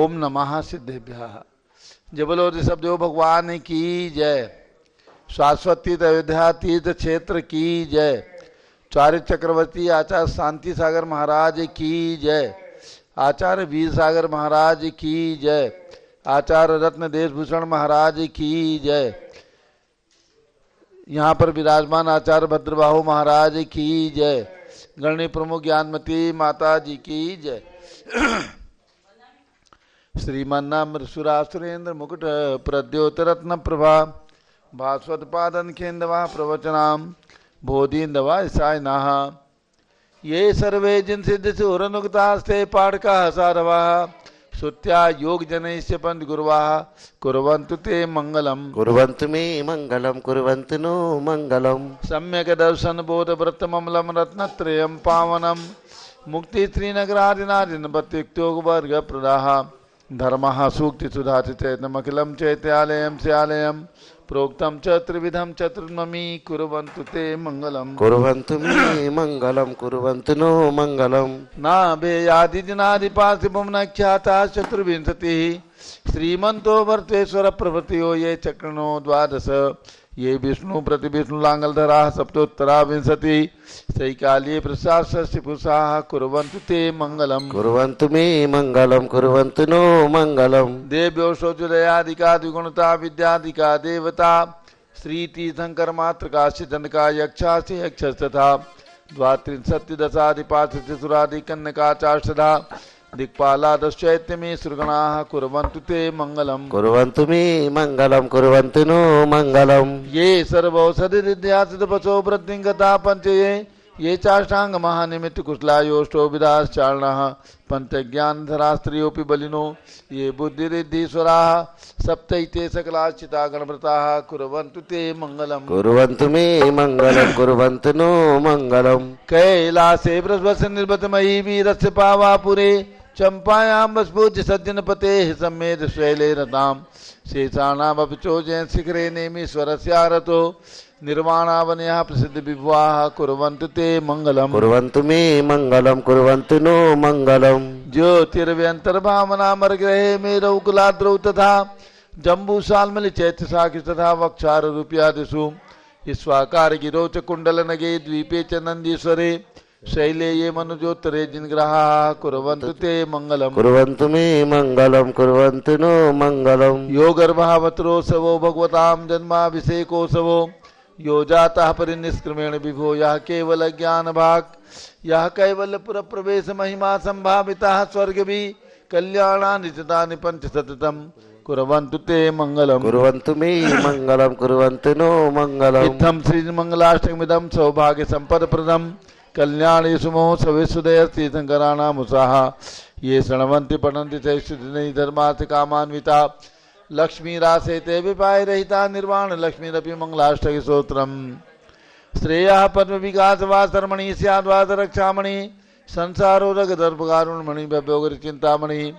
ओम नमः सिद्धेभ्यः। जय बोलो ऋषभदेव भगवान की जय। शाश्वत तीर्थ अयोध्या तीर्थ क्षेत्र की जय। चार्य चक्रवर्ती आचार्य शांति सागर महाराज की जय। आचार्य वीर सागर महाराज की जय। आचार्य रत्न देशभूषण महाराज की जय। यहाँ पर विराजमान आचार्य भद्रबाहु महाराज की जय। गणनी प्रमुख ज्ञानमती माता जी की जय। श्रीमन्नाम सुरासुरेंद्र मुकुट प्रद्योत रत्न प्रभा भास्वत पादन खेन्दवा प्रवचनाम बोधिन्दवा ईसायनाः। ये सर्वे जिन सिद्ध सुरनुक्तास्ते पाठका सारवा श्रुत्या योग जनैस्य पंथ गुरुवाः कुर्वन्तु ते मंगलम। कुर्वन्तु मे मंगलम कुर्वन्तु नो मंगलम। सम्यक दर्शन बोध व्रत ममलम रत्नत्रयम पावनम मुक्ति श्रीनगरादिनादिन बत्युक्तोग वर्ग प्रदाः धर्मः सूक्ति सुधा चैतन्यमखिलं चैत्यालयं स्यालयं प्रोक्तम च त्रिविधम चतुर्नमी कुर्वन्तु ते मंगलम। कुर्वन्तु मे मंगलम कुर्वन्तु नो मंगलम। नाभेयादिजनादिपार्थिवं न ख्याता चतुर्विंशतिः श्रीमन्तो वर्तेश्वर प्रभृतयो ये चक्रणो द्वादश ये विष्णु प्रति विष्णु लांगलधरा सप्तोत्तरा विंशति सैकाली प्रसाद षष्टिपुषाः कुर्वन्तु ते मंगलम। कुर्वन्तु मे मंगलम कुर्वन्तु नो मंगलम। देव्यो शौचदयादिका द्विगुणता विद्यादिका देवता श्री तीर्थंकर मातृका सिद्धनका यक्षासि यक्षस्तथा द्वात्रिंशत्तिदशादिपार्थ सुरादि कन्यकाचार्षधा दिक्पालादश्चैत्य में सुरगणाः कुर्वन्तु ते मंगलम। कुर्वन्तु मे मंगलम कुर्वन्तु नो मंगलम। ये सर्वौषधिरिद्यासितपशो वृद्धिंगता पंचये ये चाष्टांग महानिमित्त कुशलायोष्टो विदाश्चारणः पंचज्ञानधरा स्त्रियोऽपि बलिनो ये बुद्धिरिद्धीश्वराः सप्तैते सकलाश्चिता गणव्रताः कुर्वन्तु ते मंगलम। कुर्वन्तु मे मंगलम कुर्वन्तु नो मंगलम। कैलासे बृहस्पति निर्भतमयी वीरस्य पावापुरे चंपायां वसपूज्य सज्जनपते सम्मेद शैले रताम शेषाणामपि चोजयन् शिखरे नेमीश्वरस्यारतो निर्वाणावनयः प्रसिद्ध विभुवाः कुर्वन्तु ते मंगलम। कुर्वन्तु मे मंगलम कुर्वन्तु नो मंगलम। ज्योतिर्व्यंतर्भावनामरग्रहे मेरौकुलाद्रौ तथा जम्बूसाल्मलि चैत्यशाखि तथा वक्षार रूप्यादिषु ईश्वाकार गिरौ च कुण्डलनगे द्वीपे च नन्दीश्वरे शैले ये मनुजोत्तरे जिनग्रहाः कुर्वन्तु ते मंगलम। कुर्वन्तु मे मंगलम कुर्वन्तु नो मंगलम। यो गर्भावतरोत्सवो भगवतां जन्माभिषेकोत्सवो यो जातः परिनिष्क्रमेण विभो यः केवल ज्ञान भाग यः कैवल्यपुर प्रवेश महिमा संभावितः स्वर्गभि कल्याणानि चितानि पंच सततम कुर्वन्तु ते मंगलम। कुर्वन्तु मे मंगलम कुर्वन्तु नो मंगलम। इत्थं श्री मंगलाष्टकमिदं सौभाग्य संपद प्रदम कल्याणे सुमहोत्सवे सुदय तीर्थंकराणाम् उत्साह ये शृण्वन्ति पठन्ति चैष्टुदिनै धर्मार्थ कामान्विता लक्ष्मी रासे ते विपाय रहिता निर्वाण लक्ष्मीरपि मंगलाष्टक स्तोत्रम् श्रेयः पद्म विकास वासरमणि स्याद्वाद रक्षामणि संसारो रगदर्पकारुणमणि भव्योगरि चिंतामणि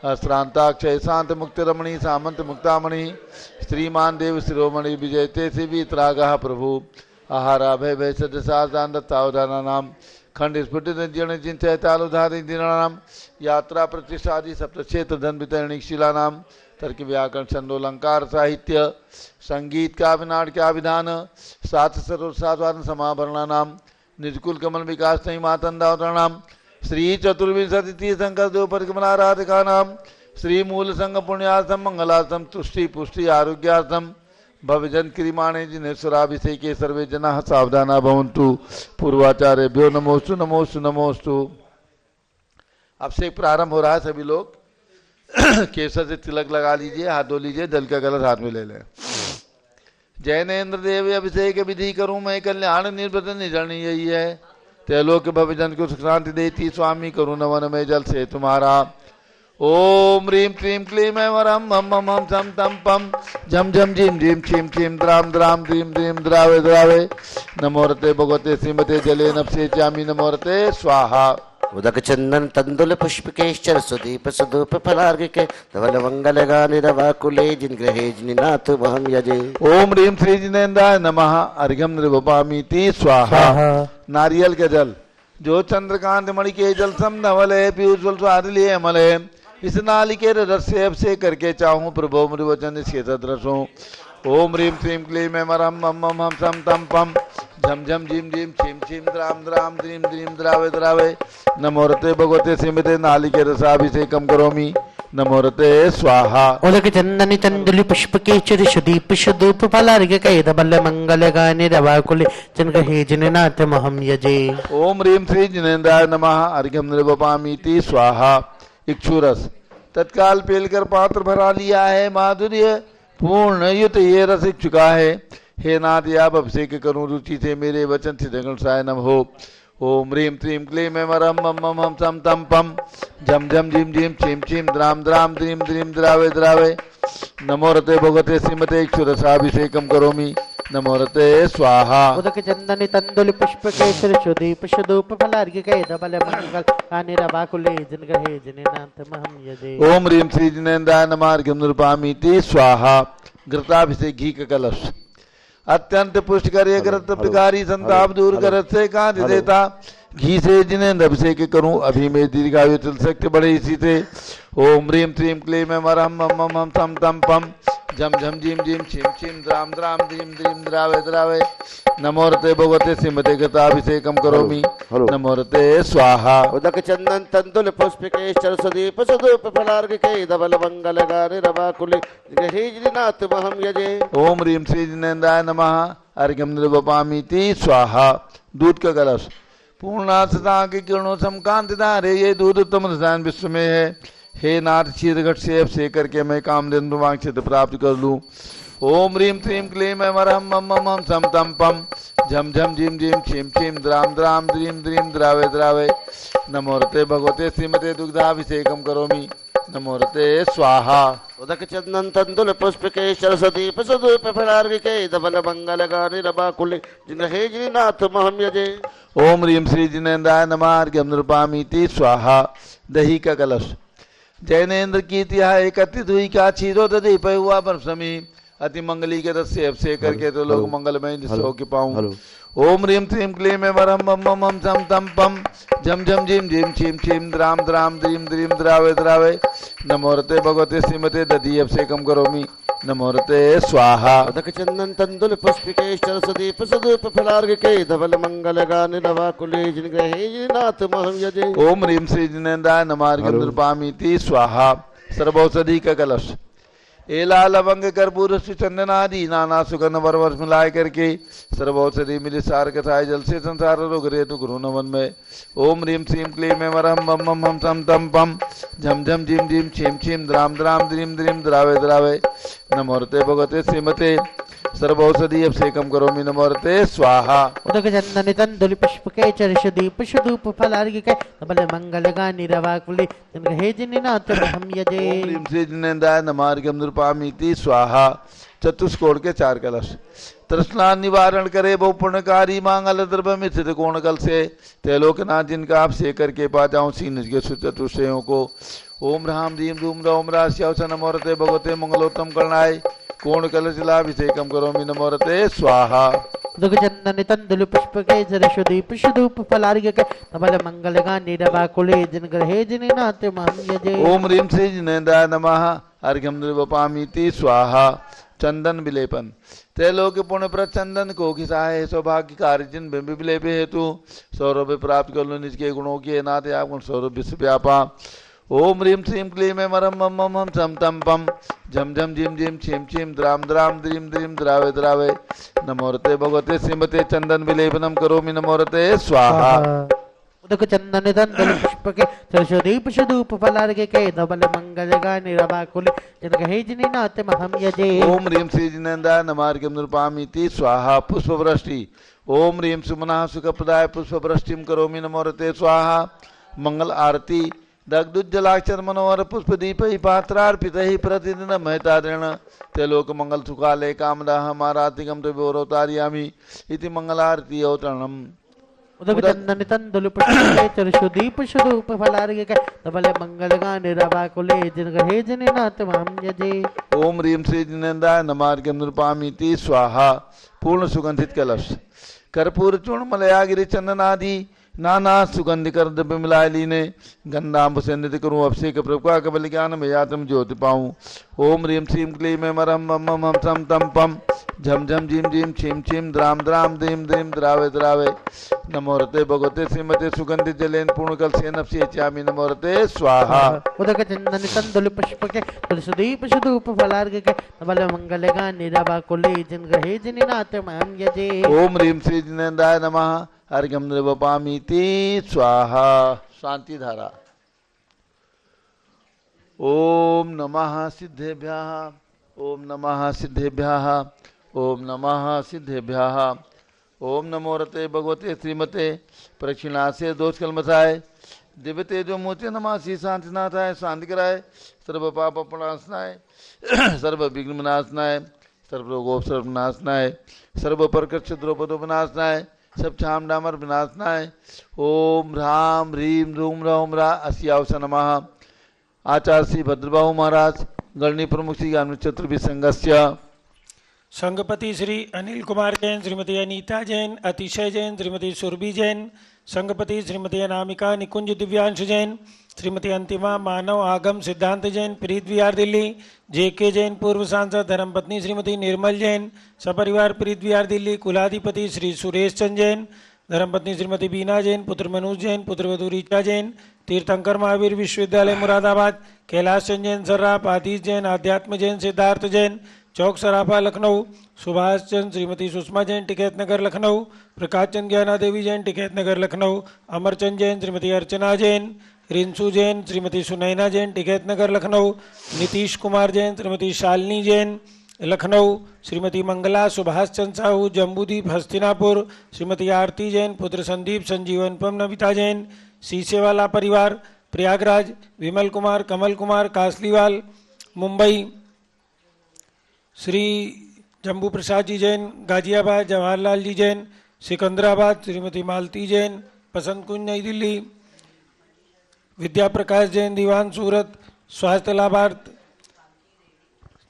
अश्रांताक्षय शांत मुक्त रमणि सामंत मुक्तामणि श्रीमान देव शिरोमणि विजयते शिवीतरागः प्रभु आहारा भय भय सदसादान दत्तावधानानां खंड स्फुटित जीर्ण चिंतयतालुधारि दीनानां यात्रा प्रतिष्ठादि सप्तक्षेत्र धन वितरणिक शिलानां तर्क व्याकरण छंदोलंकार साहित्य संगीत काव्य नाट्य विधान सात सर्वसाधारण समाभरणानाम निजकुल कमल विकास नहीं मातंदावतरणाम श्री चतुर्विंशति तीर्थंकर देव परिकमलाराधिकानाम श्री मूल संघ पुण्यार्थम मंगलार्थम तुष्टि पुष्टि आरोग्यार्थम भवजन क्रियमाणे जिनेश्वराभिषेके सर्वे जनाः सावधाना भवन्तु। पूर्वाचार्यभ्यो नमोस्तु नमोस्तु नमोस्तु। अब से प्रारंभ हो रहा है। सभी लोग केसर से तिलक लगा लीजिए, हाथ धो लीजिए, जल का गलत हाथ में ले लें। जैनेन्द्र देव अभिषेक विधि करूं मैं कल्याण निर्वृत निजरणी यही है त्रिलोक भवजन को सुख शांति देती स्वामी करुण वन में जल से तुम्हारा। ओम ह्रीं क्लीं क्लीं ऐं वरं मम मम सम तम पम झम झम झीम झीम छीम छीम द्राम द्राम द्रीं द्रीं द्रावे द्रावे नमोरते भगवते श्रीमते जले नपसे चामी नमोरते स्वाहा। उदक चंदन तंदुल पुष्पकेश्वर सुदीप सुधूप फलार्घ के धवल मंगल गानि रवाकुले जिन ग्रहे जिनाथ महम यजे। ओम ह्रीं श्री जिनेन्द्राय नमः अर्घ्यम निर्वपामीति स्वाहा। नारियल के जल जो चंद्रकांत मणि के जल सम धवले पीयूष स्वादिले अमले इस नालिकेर रस से अभिषेक करके चाहूं प्रभो मृवचन इसके सदृशों। ओम ह्रीं श्रीं क्लीं ऐं मरहं मम मम हम सम तम पम झम झम झीम झीम छीम छीम द्राम द्राम द्रीम द्रीम द्रावे द्रावे नमोरते भगवते सिमते नालिके रसाभिषेकम करोमि नमोरते स्वाहा। उदक चंदन तंदुलि पुष्प केचर सुदीप सुधूप फलार्घ्य कैद बल मंगल गाने रवाकुले जनगहे जननाथ महम यजे। ओम ह्रीं श्री जिनेन्द्राय नमः अर्घ्यम निर्वपामीति स्वाहा। इक्षुरस तत्काल पेलकर पात्र भरा लिया है, माधुर्य पूर्ण युत ये रस चुका है। हे नाथ आप अभिषेक करूं रुचि से मेरे वचन से सायनम हो। ओम ह्रीं श्रीं क्लीं ऐं मरहं मम मम हम सम तम पम झम झम झीम झीम छीम छीम द्राम द्राम द्रीम द्रीम द्रावे द्रावे नमोरते भगवते श्रीमते इक्षुरसाभिषेकम करोमि नमोरते स्वाहा। उदक चंदन तंदुलि पुष्प केसर सुदीप सुधूप फलार्घ्य कैद बल मंगल गाने रवाकुले जनगहे जननाथ महम यजे। ओम ह्रीं श्री जिनेन्द्राय नमः अर्घ्यम निर्वपामीति स्वाहा। घृताभिषेक घी का कलश अत्यंत पुष्ट कर प्रकारी संताप दूर कर से कांति देता घी से जिनेन्द्र अभिषेक करूं अभी में दीर्घायु चल सकते बड़े इसी से। ओम ह्रीं श्रीं क्लीं ऐं मरहं मम मम हम सम तम पम झम झम झीम झीम छीम छीम द्राम द्राम द्रीम द्रीम द्रावे द्रावे नमोरते भगवते श्रीमते घृताभिषेकम करोमि नमोरते स्वाहा। उदक चंदन तंदुल पुष्प केशर सुदीप सुधूप फलार्घ्य कैद बल मंगल गाने रवाकुले जनगहे जननाथ महम यजे। ओम ह्रीं श्री जिनेन्द्राय नमः अर्घ्यम निर्वपामीति स्वाहा। दूध का कलश पूर्णा सदा के किरणों समकांत धारे ये दूध उत्तम रसायन विश्व में है। हे नाथ क्षीर घट से अभिषेक करके मैं कामधेनु वांछित प्राप्त कर लूं। ओम ह्रीं श्रीं क्लीं ऐं मरहं मम मम हम सम तम पम झम झम झीम झीम छीम छीम द्राम द्राम द्रीम द्रीम द्रावे द्रावे नमोरते भगवते श्रीमते दुग्धाभिषेकम करोमि नमोरते स्वाहा। उदक चंदन तंदुल पुष्प केशर सुदीप सुधूप फलार्घ्य कैद बल मंगल गाने रवाकुले जनगहे जननाथ महम यजे। ओम ह्रीं श्री जिनेन्द्राय नमः अर्घ्यम निर्वपामीति स्वाहा। दही का कलश जैनेन्द्र की तिहा एकत्रित हुई का क्षीरो दधी पे हुआ परसमी अति मंगली के रस से अभिषेक करके तो लोग मंगलमय निश्चय के पाऊं। ओम ह्रीं श्रीं क्लीं ऐं मरहं मम मम हम सम तम पम झम झम झीम झीम छीम छीम द्राम द्राम द्रीम द्रीम द्रावे द्रावे नमोरते भगवते श्रीमते दधी अभिषेकम करोमि नमोरते स्वाहा। उदक चंदन तंदुल पुष्प केशर सुदीप सुधूप फलार्घ्य कैद बल मंगल गाने रवाकुले जनगहे जननाथ महम यजे। ओम ह्रीं श्री जिनेन्द्राय नमः अर्घ्यम निर्वपामीति स्वाहा। सर्वौषधि का कलश एला लवंग कर्पूर चंदन आदि नाना सुगंध वर्ष मिलाए करके सर्वौषधि मिली सार कथाए जल से संसार रोग रेतु गुरु नवन में। ओम ह्रीं श्रीं क्लीं ऐं मरहं मम मम हम सम तम पम झम झम झीम झीम छीम छीम द्राम द्राम द्रीम द्रीम द्रावे द्रावे नमोरते भगवते श्रीमते सर्वौषधि अभिषेकम करोमि नमोरते स्वाहा। उदक चंदन तंदुलि पुष्प केचर सुदीप सुधूप फलार्घ्य कैद बल मंगल गाने रवाकुले जनगहे जननाथ महम यजे। ओम ह्रीं श्री जिनेन्द्राय नमः अर्घ्यम निर्वपामीति स्वाहा। चतुष्कोण के चार कलश तृष्णा निवारण करे बहु पुण्यकारी मांगल द्रव्य मिश्रित कोण कल से तेलोकनाथ जिनका आप से करके पा जाऊं सीन के चतुष्टयों को। ओम राम रीम धूम रोम राश्य नमोरते भगवते मंगलोत्तम करणाय कोण कलशलाभिषेकम करोमि नमोरते स्वाहा। उदक चंदन तंदुल पुष्प केसर सुदीप सुधूप फलार्घ्य कैद बल मंगल गाने रवाकुले जनगहे जननाथ महम यजे। ओम ह्रीं श्री जिनेन्द्राय नमः अर्घ्यम निर्वपामीति स्वाहा। चंदन विलेपन त्रैलोक्य पुण्य प्रद चंदन को घिसाए सौभाग्य कार्य जिन बिंब विलेप हेतु सौरभ प्राप्त कर लो निज के गुणों के नाथ आप सौरभ विश्व व्यापा। ओम ह्रीं श्रीं क्लीं ऐं मरहं मम मम हम सम तम पम झम झम झीम झीम छीम छीम द्राम द्राम द्रीम द्रीम द्रावे द्रावे नमोरते भगवते श्रीमते चंदन विलेपनम करोमि नमोरते स्वाहा। उदक चंदन तंदुल पुष्प केसर सुदीप सुधूप फलार्घ्य कैद बल मंगल गाने रवाकुले जनगहे जननाथ महम यजे। ओम ह्रीं श्री जिनेन्द्राय नमः अर्घ्यम निर्वपामीति स्वाहा। पुष्पवृष्टि ओम ह्रीं सुमनः सुखप्रदाय पुष्पवृष्टिम करोमि नमोरते स्वाहा। मंगल आरती दग्धुज्जलाक्षर मनोहर पुष्प दीप ही पात्रार्पित ही प्रतिदिन महतारण तेलोक मंगल सुखालय कामदाह मारातिगम तोरोतारियामी इति मंगलारती अवतरणम। उदक चंदन तंदुल पुष्प केसर सुदीप सुधूप फलार्घ्य कैद बल मंगल गाने रवाकुले जनगहे जननाथ महम यजे। ओम ह्रीं श्री जिनेन्द्राय नमः अर्घ्यम निर्वपामीति स्वाहा। पूर्ण सुगंधित कलश कर्पूर चूर्ण मलयागिरि चंदन आदि नाना सुगंधि कर द्रव्य मिलाए लीने गंधाम्ब से निधि करूँ अभिषेक प्रभुका कबल ज्ञान में यातम ज्योति पाऊँ। ओम ह्रीम श्रीम क्लीम में मरम मम मम सम तम पम झम झम झीम झीम छीम छीम द्राम द्राम धीम धीम द्रावे द्रावे। नमो रते भगवते श्रीमते सुगंधि जलेन पूर्ण कल से नफसी चामी नमो रते स्वाहा। उदक चंदन तंदुल पुष्पके तुलसीदीप सुधूप फलार्घ्य के नवल मंगलगा निरवाकुले जिन ग्रहे जिनिनाथ महं यजे। ओम ह्रीम श्री जिनेन्द्राय नमः अर्घ्यम निर्वपामीति स्वाहा। शांति धारा। ओम नमः सिद्धेभ्यः ओम नमः सिद्धेभ्यः ओम नमः सिद्धेभ्यः। ओम नमो रते भगवते श्रीमते प्रक्षिणासे दोष कलमसाय दिव्य तेजो मूर्ति नमासी शांतिनाथाय शांति कराय सर्व पाप प्रणाशनाय सर्व विघ्न विनाशनाय सर्व रोगोप सर्वनाशनाय सर्व प्रकृत द्रौपदो विनाशनाय सब छाम डामर विनाशनाय। ओम राम ह्रीम रूम रौम रा अस्यावस नमः। आचार्य श्री भद्रबाहु महाराज गणनी प्रमुख श्री चतुर्भि संघस्य संघपति श्री अनिल कुमार जैन, श्रीमती अनीता जैन, अतिशय जैन, श्रीमती सुरभि जैन, संघपति श्रीमती अनामिका निकुंज दिव्यांश जैन, श्रीमती अंतिमा मानव आगम सिद्धांत जैन, प्रीत विहार दिल्ली, जेके जैन पूर्व सांसद, धर्मपत्नी श्रीमती निर्मल जैन, सपरिवार प्रीत विहार दिल्ली, कुलाधिपति श्री सुरेश चंद जैन, धर्मपत्नी श्रीमती बीना जैन, पुत्र मनोज जैन, पुत्रवधू रीचा जैन, तीर्थंकर महावीर विश्वविद्यालय मुरादाबाद, कैलाश चंद जैन सर्राफ, आदिश जैन, आध्यात्म जैन, सिद्धार्थ जैन, चौक सराफा लखनऊ, सुभाष चंद श्रीमती सुषमा जैन, टिकैत नगर लखनऊ, प्रकाश चंद ज्ञाना देवी जैन, टिकैत नगर लखनऊ, अमरचंद जैन, श्रीमती अर्चना जैन, रिंसू जैन, श्रीमती सुनैना जैन, टिकैत नगर लखनऊ, नीतीश कुमार जैन, श्रीमती शालिनी जैन, लखनऊ, श्रीमती मंगला सुभाष चंद साहू, जम्बूदीप हस्तिनापुर, श्रीमती आरती जैन, पुत्र संदीप संजीवनपम नविता जैन, सीसेवाला परिवार प्रयागराज, विमल कुमार, कमल कुमार कासलीवाल मुंबई, श्री जम्बू प्रसाद जी जैन, गाजियाबाद, जवाहरलाल जी जैन, सिकंदराबाद, श्रीमती मालती जैन, बसंत कुंज नई दिल्ली, विद्या प्रकाश जैन, दीवान सूरत, स्वास्थ्य लाभार्थ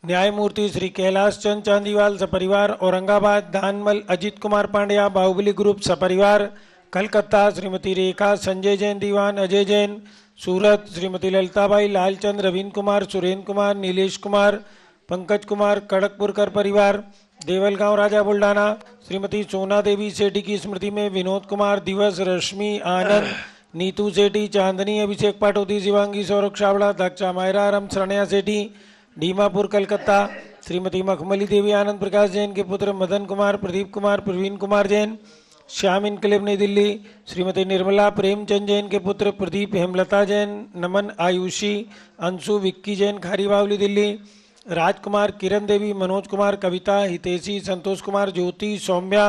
न्यायमूर्ति श्री कैलाश चंद चांदीवाल सपरिवार औरंगाबाद, दानमल अजित कुमार पांड्या बाहुबली ग्रुप सपरिवार कलकत्ता, श्रीमती रेखा संजय जैन, दीवान अजय जैन सूरत, श्रीमती ललिताबाई लालचंद, रवीन कुमार, सुरेंद्र कुमार, नीलेश कुमार, पंकज कुमार कड़कपुरकर परिवार देवल गांव राजा बुल्डाना, श्रीमती सोना देवी सेठी की स्मृति में विनोद कुमार, दिवस, रश्मि, आनंद, नीतू सेठी, चांदनी, अभिषेक पाटोदी, शिवांगी, सौरभ छावड़ा, दक्षा मायरा, रम शरणया सेठी, डीमापुर कलकत्ता, श्रीमती मखमली देवी, आनंद प्रकाश जैन के पुत्र मदन कुमार, प्रदीप कुमार, प्रवीण कुमार जैन, श्याम इनकलेब नई दिल्ली, श्रीमती निर्मला प्रेमचंद जैन के पुत्र प्रदीप, हेमलता जैन, नमन, आयुषी, अंशु, विक्की जैन खारी बावली दिल्ली, राजकुमार, किरण देवी, मनोज कुमार, कविता, हितेशी, संतोष कुमार, ज्योति, सौम्या,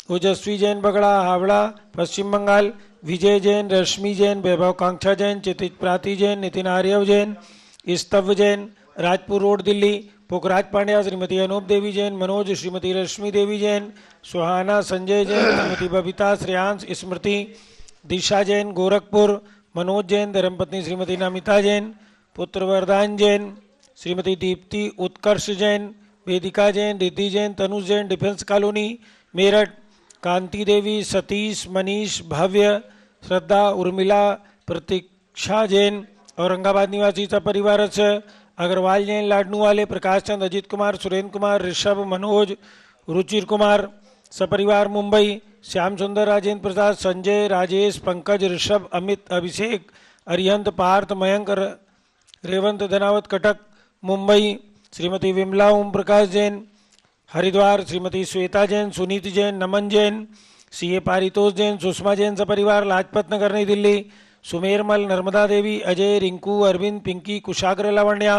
ओजस्वी जैन बगड़ा हावड़ा पश्चिम बंगाल, विजय जैन, रश्मि जैन, वैभव कांक्षा जैन, चितिज प्राति जैन, नितिन आर्यव जैन, स्तव जैन, राजपुर रोड दिल्ली, पोखराज पांड्या, श्रीमती अनूप देवी जैन, मनोज, श्रीमती रश्मि देवी जैन, सुहाना, संजय जैन, श्रीमती बबीता, श्रेयांश, स्मृति, दिशा जैन, गोरखपुर, मनोज जैन, धर्मपत्नी श्रीमती नमिता जैन, पुत्र वरदान जैन, श्रीमती दीप्ति, उत्कर्ष जैन, वेदिका जैन, रिद्धि जैन, तनुज जैन, डिफेंस कॉलोनी मेरठ, कांति देवी, सतीश, मनीष, भव्य, श्रद्धा, उर्मिला, प्रतीक्षा जैन, औरंगाबाद निवासी सपरिवार अग्रवाल जैन, लाडनू वाले, प्रकाश चंद, अजित कुमार, सुरेंद्र कुमार, ऋषभ, मनोज, रुचिर कुमार सपरिवार मुंबई, श्याम सुंदर, राजेंद्र प्रसाद, संजय, राजेश, पंकज, ऋषभ, अमित, अभिषेक, अरिहंत, पार्थ, मयंक, रेवंत, धनावत, कटक मुंबई, श्रीमती विमला ओम प्रकाश जैन, हरिद्वार, श्रीमती श्वेता जैन, सुनीत जैन, नमन जैन, सीए पारितोष जैन, सुषमा जैन सपरिवार लाजपत नगर नई दिल्ली, सुमेरमल, नर्मदा देवी, अजय, रिंकू, अरविंद, पिंकी, कुशाग्र, लावण्या,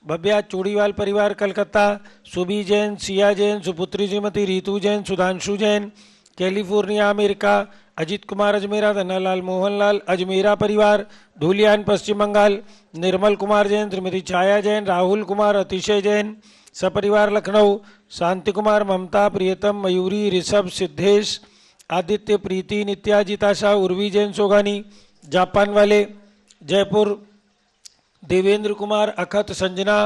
भव्या, चूड़ीवाल परिवार कलकत्ता, सुबी जैन, सिया जैन, सुपुत्री श्रीमती रीतू जैन, सुधांशु जैन, कैलिफोर्निया अमेरिका, अजित कुमार अजमेरा, धनालाल मोहनलाल अजमेरा परिवार धूलियान पश्चिम बंगाल, निर्मल कुमार जैन, श्रीमती छाया जैन, राहुल कुमार, अतिशय जैन सपरिवार लखनऊ, शांति कुमार, ममता, प्रियतम, मयूरी, ऋषभ, सिद्धेश, आदित्य, प्रीति, नित्या, जिताशा, उर्वी जैन सोगानी जापान वाले, जयपुर, देवेंद्र कुमार, अखत, संजना,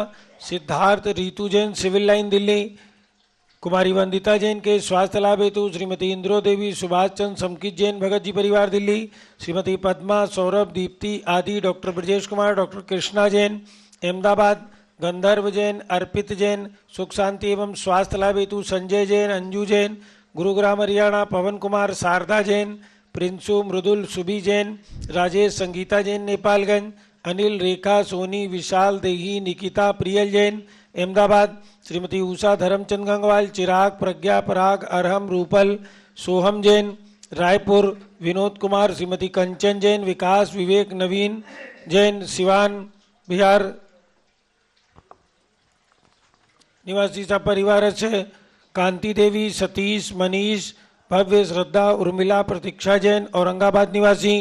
सिद्धार्थ, रीतू जैन सिविल लाइन दिल्ली, कुमारी वंदिता जैन के स्वास्थ्य लाभ हेतु श्रीमती इंद्रो देवी, सुभाष चंद्र समकित जैन, भगत जी परिवार दिल्ली, श्रीमती पद्मा, सौरभ, दीप्ति आदि, डॉक्टर ब्रजेश कुमार, डॉक्टर कृष्णा जैन अहमदाबाद, गंधर्व जैन, अर्पित जैन, सुख शांति एवं स्वास्थ्य लाभ हेतु संजय जैन, अंजू जैन, गुरुग्राम हरियाणा, पवन कुमार, शारदा जैन, प्रिंसु, मृदुल, सुबी जैन, राजेश, संगीता जैन नेपालगंज, अनिल, रेखा, सोनी, विशाल, देही, निकिता, प्रियल जैन अहमदाबाद, श्रीमती उषा, धर्मचंद गंगवाल, चिराग, प्रज्ञा, पराग, अरहम, रूपल, सोहम जैन रायपुर, विनोद कुमार, श्रीमती कंचन जैन, विकास, विवेक, नवीन जैन सिवान बिहार निवासी सपरिवार से, कांति देवी, सतीश, मनीष, भव्य, श्रद्धा, उर्मिला, प्रतीक्षा जैन औरंगाबाद निवासी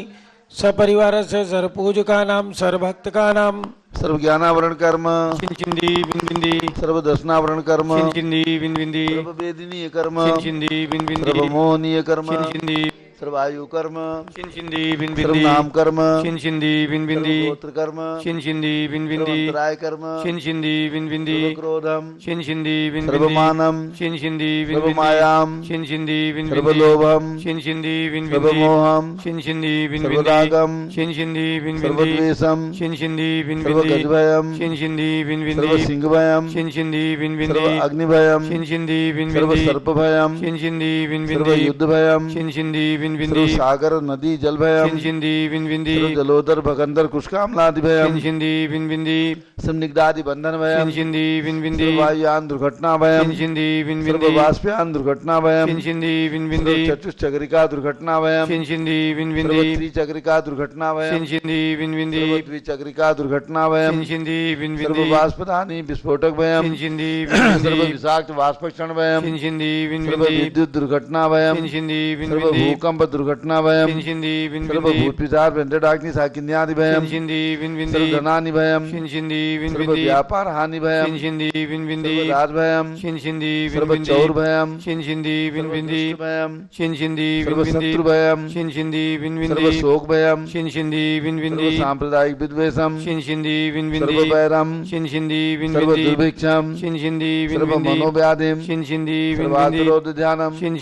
सपरिवार से, सर्वपूज का नाम, सर्वभक्त का नाम, सर्व ज्ञानावरण कर्म, चिंदी बिंदी, सर्व दर्शनावरण कर्म, चिंदी बिंदी, सर्व वेदनीय कर्म, चिंदी बिंदी, सर्व मोहनीय कर्म, चिंदी सर्व आयु कर्म, चिंदी सर्व बिंदी, नाम कर्म, चिंदी सर्व बिंदी, गोत्र कर्म, चिंदी सर्व बिंदी, अंतराय कर्म, चिंदी बिंदी, सर्व क्रोधम, चिंदी सर्व बिंदी, मानम, चिंदी सर्व बिंदी, मायाम, चिंदी सर्व बिंदी, लोभम, चिंदी सर्व बिंदी, मोहम, चिंदी सर्व बिंदी, रागम, चिंदी सर्व बिंदी, द्वेषम, चिंदी सर्व बिंदी, गजभयम, चिंदी सर्व बिंदी, सिंहभयम, चिंदी सर्व बिंदी, अग्निभयम, चिंदी सर्व बिंदी, सर्पभयम, चिंदी सर्व बिंदी, युद्धभयम, चिंदी सर्व बिंदी, सागर नदी जलभयम, चिंदी बिंदी, सर्व जलोदर भगंदर कुशकामलादिभयम, चिंदी बिंदी, संनिग्धादि बंधन भयम, चिंदी बिंदी, सर्व वायुयान दुर्घटना भयम, चिंदी सर्व बिंदी, वाष्पयान दुर्घटना भयम, चिंदी सर्व बिंदी, चतुश्चक्रिका दुर्घटना भयम, चिंदी सर्व बिंदी, त्रिचक्रिका दुर्घटना भयम, चिंदी बिंदी, सर्व द्विचक्रिका दुर्घटना भयम, चिंदी सर्व बिंदी, वाष्पदानी विस्फोटक भयम, चिंदी सर्व बिंदी, विषाक्त वाष्पक्षण भयम, चिंदी सर्व बिंदी, विद्युत दुर्घटना भयम, चिंदी सर्व बिंदी, भूकंप दुर्घटना भयम, चिंदी सर्व बिंदी, भूत पिशाच वेंकटाग्नि साकिन्यादि भयम, चिंदी सर्व बिंदी, धनानि भयम, चिंदी सर्व बिंदी, व्यापार हानि भयम, चिंदी बिंदी, सर्व राज भयम, चिंदी सर्व बिंदी, चौर भयम, चिंदी सर्व बिंदी, दुष्ट भयम, चिंदी सर्व बिंदी, शत्रु भयम, चिंदी सर्व बिंदी, शोक भयम, चिंदी सर्व बिंदी, सांप्रदायिक विद्वेषम, चिंदी सर्व बिंदी, वैरम, चिंदी सर्व बिंदी, दुर्भिक्षम, चिंदी सर्व बिंदी, मनोव्याधिम, चिंदी सर्व बिंदी, आतुरोध ध्यानम, चिंदी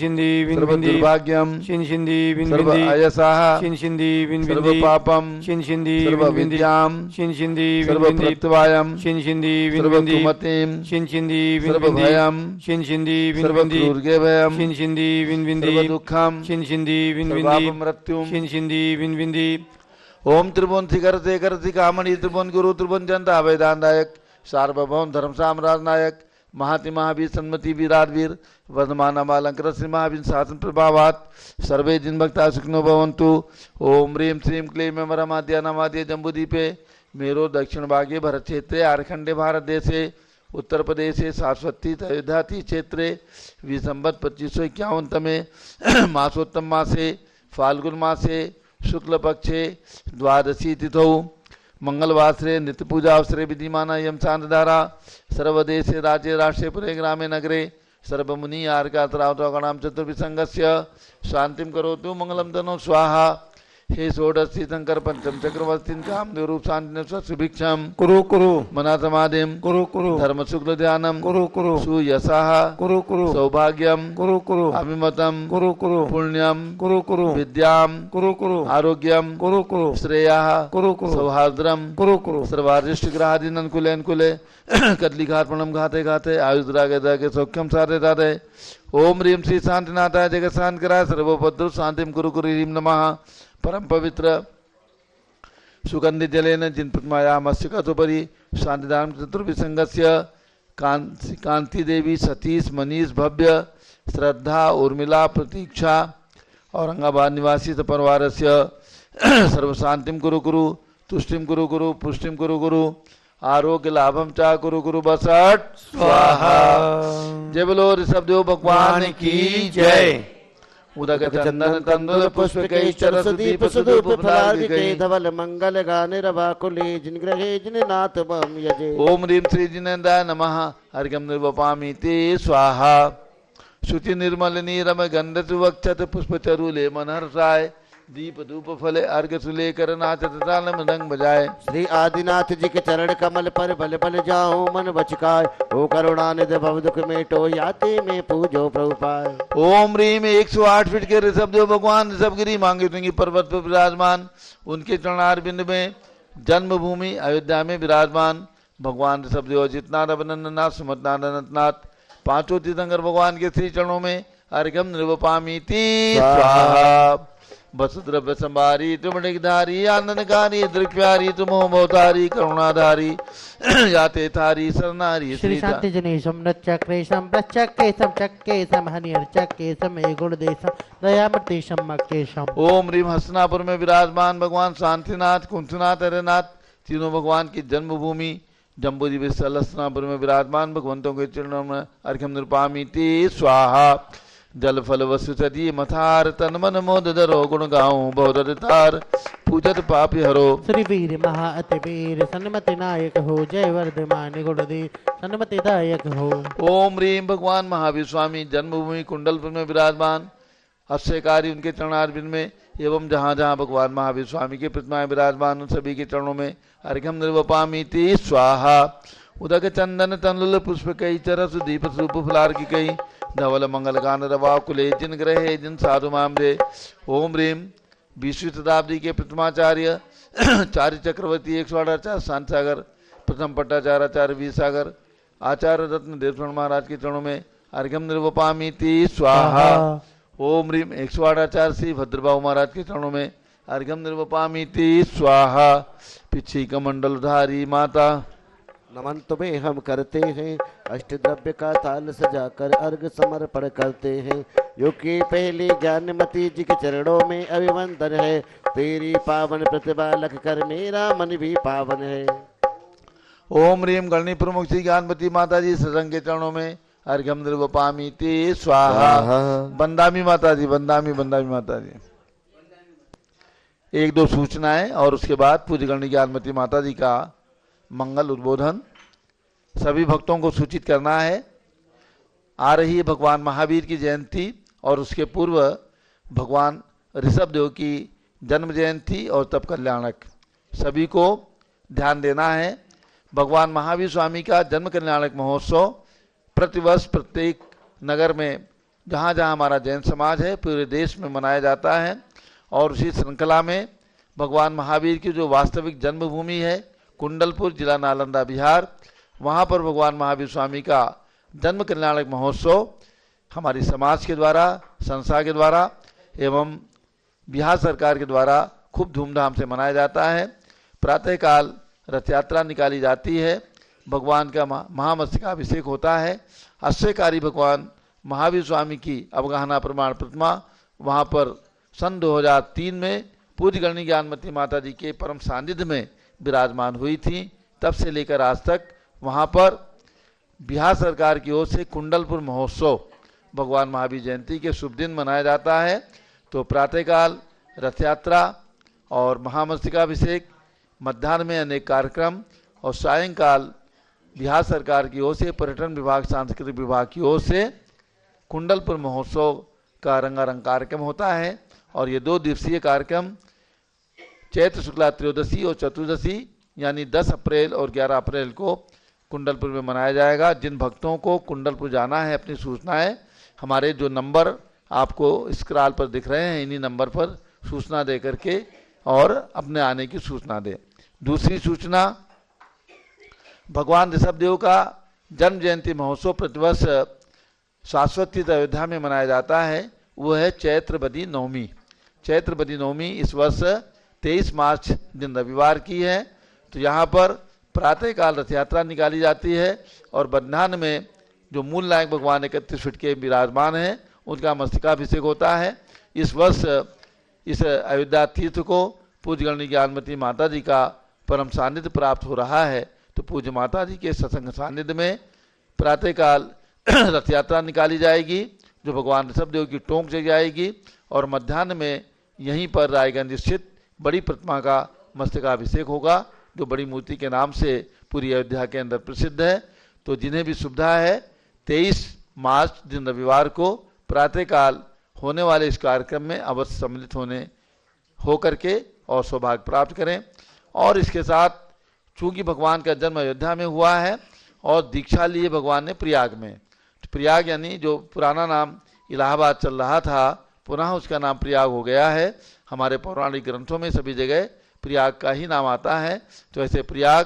सर्व बिंदी, दुर्भाग्यम, चिंदी सर्व बिंदी, अयसाह, चिंदी सर्व बिंदी, पापम, चिंदी सर्व बिंदी, विद्याम, चिंदी सर्व बिंदी, प्रत्यवायम, चिंदी सर्व बिंदी, कुमतिम, चिंदी सर्व बिंदी, भयम, चिंदी सर्व बिंदी, क्रूरगे भयम, चिंदी बिंदी, सर्व दुःखम, चिंदी बिंदी, सर्वापमृत्युम, चिंदी बिंदी, ओम त्रिभुवन शिखर शेखर शिखामणि त्रिभुवन गुरु त्रिभुवन जनता वेदांतायक सार्वभौम धर्म साम्राज्य नायक महाति महावीर सन्मति वीराधवीर वर्धमान अलंकृत श्री महावीर शासन प्रभावात सर्वे जिन भक्ता सुखिनो भवन्तु। ओम ह्रीं श्रीं क्लीं मरमाद्य नमाद्य जम्बूदीपे मेरो दक्षिण भागे भरत क्षेत्रे आरखंडे भारत देशे उत्तर प्रदेशे शाश्वती अयोध्याति क्षेत्रे विसंबत 2551 मासोत्तम मासे फाल्गुन मासे शुक्ल पक्षे द्वादशी तिथौ मंगलवासरे नित्य पूजा अवसरे विधिमाना यम चांदधारा सर्वदेशे राज्ये राष्ट्रे पुरे ग्रामे नगरे सर्वमुनि आर्कातरावगणाम चतुर्विसंगस्य शांतिम करोतु मंगलम तनो स्वाहा। हे षोडशी शंकर पंचम चक्रवर्तीन कामदेव रूप शांति सुभिक्षम कुरु कुरु मना समाधिम कुरु कुरु धर्म शुक्ल ध्यानम कुरु कुरु सुयसाह कुरु कुरु सौभाग्यम कुरु कुरु अभिमतम कुरु कुरु पुण्यम कुरु कुरु विद्याम कुरु कुरु आरोग्यम कुरु कुरु श्रेयः कुरु कुरु सौहार्द्रम कुरु कुरु सर्वारिष्ट ग्रहादीन अनुकूले अनुकूले कदली घातपणम घाते घाते आयुद्रागे दागे सौख्यम सारे दादे। ओम ह्रीं श्री शांतिनाथाय जगत शांतिकराय सर्वोपद्रव शांतिम कुरु कुरु ह्रीं नमः। परम पवित्र सुगंधि जलेन जिन प्रतिमाया मत्स्यकतोपरि शांतिदान चतुर्विसंगस्य कांति देवी सतीश मनीष भव्य श्रद्धा उर्मिला प्रतीक्षा औरंगाबाद निवासी परिवारस्य सर्व शांतिम कुरु कुरु तुष्टिम कुरु कुरु पुष्टिम कुरु कुरु आरोग्य लाभम चा कुरु कुरु बसट स्वाहा। जय बोलो ऋषभदेव भगवान की जय। उदक चंदन तंदुल पुष्पकैश्चर सुदीप सुदूप फलार्घ्य धवल मंगल गाने रवाकुले जिनग्रहे जिननाथ बम यजे। ओम ह्रीं श्री जिनेन्द्राय नमः। अर्घ्यं निर्वपामि ते स्वाहा। शुचि निर्मल नीरम गंध सुवक्षत पुष्पचरुले मनहर्षाय दीप धूप फले अर्घ सुलेकर नाचत ताल मृदंग बजाए। श्री आदिनाथ जी के चरण कमल पर बल बल जाऊं मन बचकाय। ओ करुणानिधि भव दुख मेटो याति में पूजो प्रभु पाए। ओम रीम 108 फीट के ऋषभ देव भगवान ऋषभगिरी मांगे तुंगी पर्वत पर विराजमान, उनके चरणार बिंद में जन्मभूमि अयोध्या में विराजमान भगवान ऋषभ देव जितनाथ अभिनंदनाथ सुमतनाथ अनंतनाथ पांचों तीर्थंकर भगवान के श्री चरणों में अर्घ्यम निर्वपामीति स्वाहा। वसुद्रव्य संभारी त्रिमणिकधारी आनंदकारी दृक्प्यारी तुमो भवतारी करुणाधारी याते थारी सरनारी श्री शांति जनेशम नच्चक्रेशम प्रचक्केशम चक्केशम हनियर चक्केशम ए गुणदेशम दयामतीशम मक्केशम। ओम रीम हसनापुर में विराजमान भगवान शांतिनाथ कुंथनाथ हरनाथ तीनों भगवान की जन्मभूमि जम्बूद्वीप हसनापुर में विराजमान भगवंतों के चरणों में अर्घ्यम निर्पामीति स्वाहा। जल फल वसु सदी मथार तन मन मोद धरो गुण गाऊं बहुतार पूजत पापी हरो। श्री वीर महा अति वीर सन्मति नायक हो जय वर्धमान गुणदेव सन्मति दायक हो। ओम रीम भगवान महावीर स्वामी जन्मभूमि कुंडलपुर में विराजमान अक्षयकारी उनके चरणारविंद में एवं जहाँ जहाँ भगवान महावीर स्वामी की प्रतिमाएं विराजमान उन सभी के चरणों में अर्घ्यम निर्वपामीति स्वाहा। उदक चंदन तनुल पुष्प कई चरस दीप सूप फुलार की कई धवल मंगल गान रवा कुले जिन ग्रहे जिन साधु मामरे। ओम रीम 20वीं शताब्दी के प्रथमाचार्य चार्य चक्रवर्ती 108 शांत सागर प्रथम पट्टाचार्य आचार्य वीर सागर आचार्य रत्न देवस्वर्ण महाराज के चरणों में अर्घ्यम निर्वपामीति स्वाहा। ओम रीम 108 आचार्य श्री भद्रबाहु महाराज के चरणों में अर्घ्यम निर्वपामीति स्वाहा। पिछी कमंडलधारी माता नमन तुम्हें हम करते हैं अष्ट द्रव्य का ताल सजाकर अर्घ समर्पण करते हैं। यो की पहली ज्ञानमती जी के चरणों में अभिवंदन है। तेरी पावन प्रतिभा लख कर मेरा मन भी पावन है। ओम रीम गणनी प्रमुख श्री ज्ञानमती माता जी सत्संग के चरणों में अर्घ्यम निर्वपामीति स्वाहा। बंदामी माता जी बंदामी माता जी। एक दो सूचनाएं और उसके बाद पूज्य गणनी ज्ञानमती माता जी का मंगल उद्बोधन सभी भक्तों को सूचित करना है। आ रही है भगवान महावीर की जयंती और उसके पूर्व भगवान ऋषभ देव की जन्म जयंती और तप कल्याणक सभी को ध्यान देना है। भगवान महावीर स्वामी का जन्म कल्याणक महोत्सव प्रतिवर्ष प्रत्येक नगर में जहाँ जहाँ हमारा जैन समाज है पूरे देश में मनाया जाता है और उसी श्रृंखला में भगवान महावीर की जो वास्तविक जन्मभूमि है कुंडलपुर जिला नालंदा बिहार वहाँ पर भगवान महावीर स्वामी का जन्म कल्याणक महोत्सव हमारी समाज के द्वारा संस्था के द्वारा एवं बिहार सरकार के द्वारा खूब धूमधाम से मनाया जाता है। प्रातःकाल रथ यात्रा निकाली जाती है, भगवान का महामस्तकाभिषेक होता है। आश्चर्यकारी भगवान महावीर स्वामी की अवगाहना प्रमाण प्रतिमा वहाँ पर सन 2003 में पूज्य गणनी ज्ञानमती माता जी के परम सानिध्य में विराजमान हुई थी। तब से लेकर आज तक वहाँ पर बिहार सरकार की ओर से कुंडलपुर महोत्सव भगवान महावीर जयंती के शुभ दिन मनाया जाता है। तो प्रातःकाल रथ यात्रा और महामस्तकाभिषेक, मध्याह्न में अनेक कार्यक्रम और सायंकाल बिहार सरकार की ओर से पर्यटन विभाग सांस्कृतिक विभाग की ओर से कुंडलपुर महोत्सव का रंगारंग कार्यक्रम होता है। और ये 2 दिवसीय कार्यक्रम चैत्र शुक्ला त्रयोदशी और चतुर्दशी यानी 10 अप्रैल और 11 अप्रैल को कुंडलपुर में मनाया जाएगा। जिन भक्तों को कुंडलपुर जाना है अपनी सूचनाएं हमारे जो नंबर आपको स्क्रॉल पर दिख रहे हैं इन्हीं नंबर पर सूचना दे करके और अपने आने की सूचना दें। दूसरी सूचना, भगवान ऋषभदेव का जन्म जयंती महोत्सव प्रतिवर्ष शाश्वत तीर्थ अयोध्या में मनाया जाता है। वो है चैत्रवदी नवमी। चैत्रवदी नवमी इस वर्ष 23 मार्च दिन रविवार की है। तो यहाँ पर प्रातःकाल रथ यात्रा निकाली जाती है और मध्याह्न में जो मूल नायक भगवान 31 फीट के विराजमान हैं उनका मस्तकाभिषेक होता है। इस वर्ष इस अयोध्या तीर्थ को पूज्य गणनी ज्ञानमती माता जी का परम सानिध्य प्राप्त हो रहा है। तो पूज्य माता जी के सत्संग सानिध्य में प्रातःकाल रथ यात्रा निकाली जाएगी जो भगवान ऋषभदेव की टोंक से जाएगी और मध्याह्न में यहीं पर रायगंज स्थित बड़ी प्रतिमा का मस्तकाभिषेक होगा जो बड़ी मूर्ति के नाम से पूरी अयोध्या के अंदर प्रसिद्ध है। तो जिन्हें भी सुविधा है 23 मार्च दिन रविवार को प्रातःकाल होने वाले इस कार्यक्रम में अवश्य सम्मिलित होने हो करके और सौभाग्य प्राप्त करें। और इसके साथ चूंकि भगवान का जन्म अयोध्या में हुआ है और दीक्षा लिए भगवान ने प्रयाग में, तो प्रयाग यानी जो पुराना नाम इलाहाबाद चल रहा था, पुनः उसका नाम प्रयाग हो गया है। हमारे पौराणिक ग्रंथों में सभी जगह प्रयाग का ही नाम आता है। तो ऐसे प्रयाग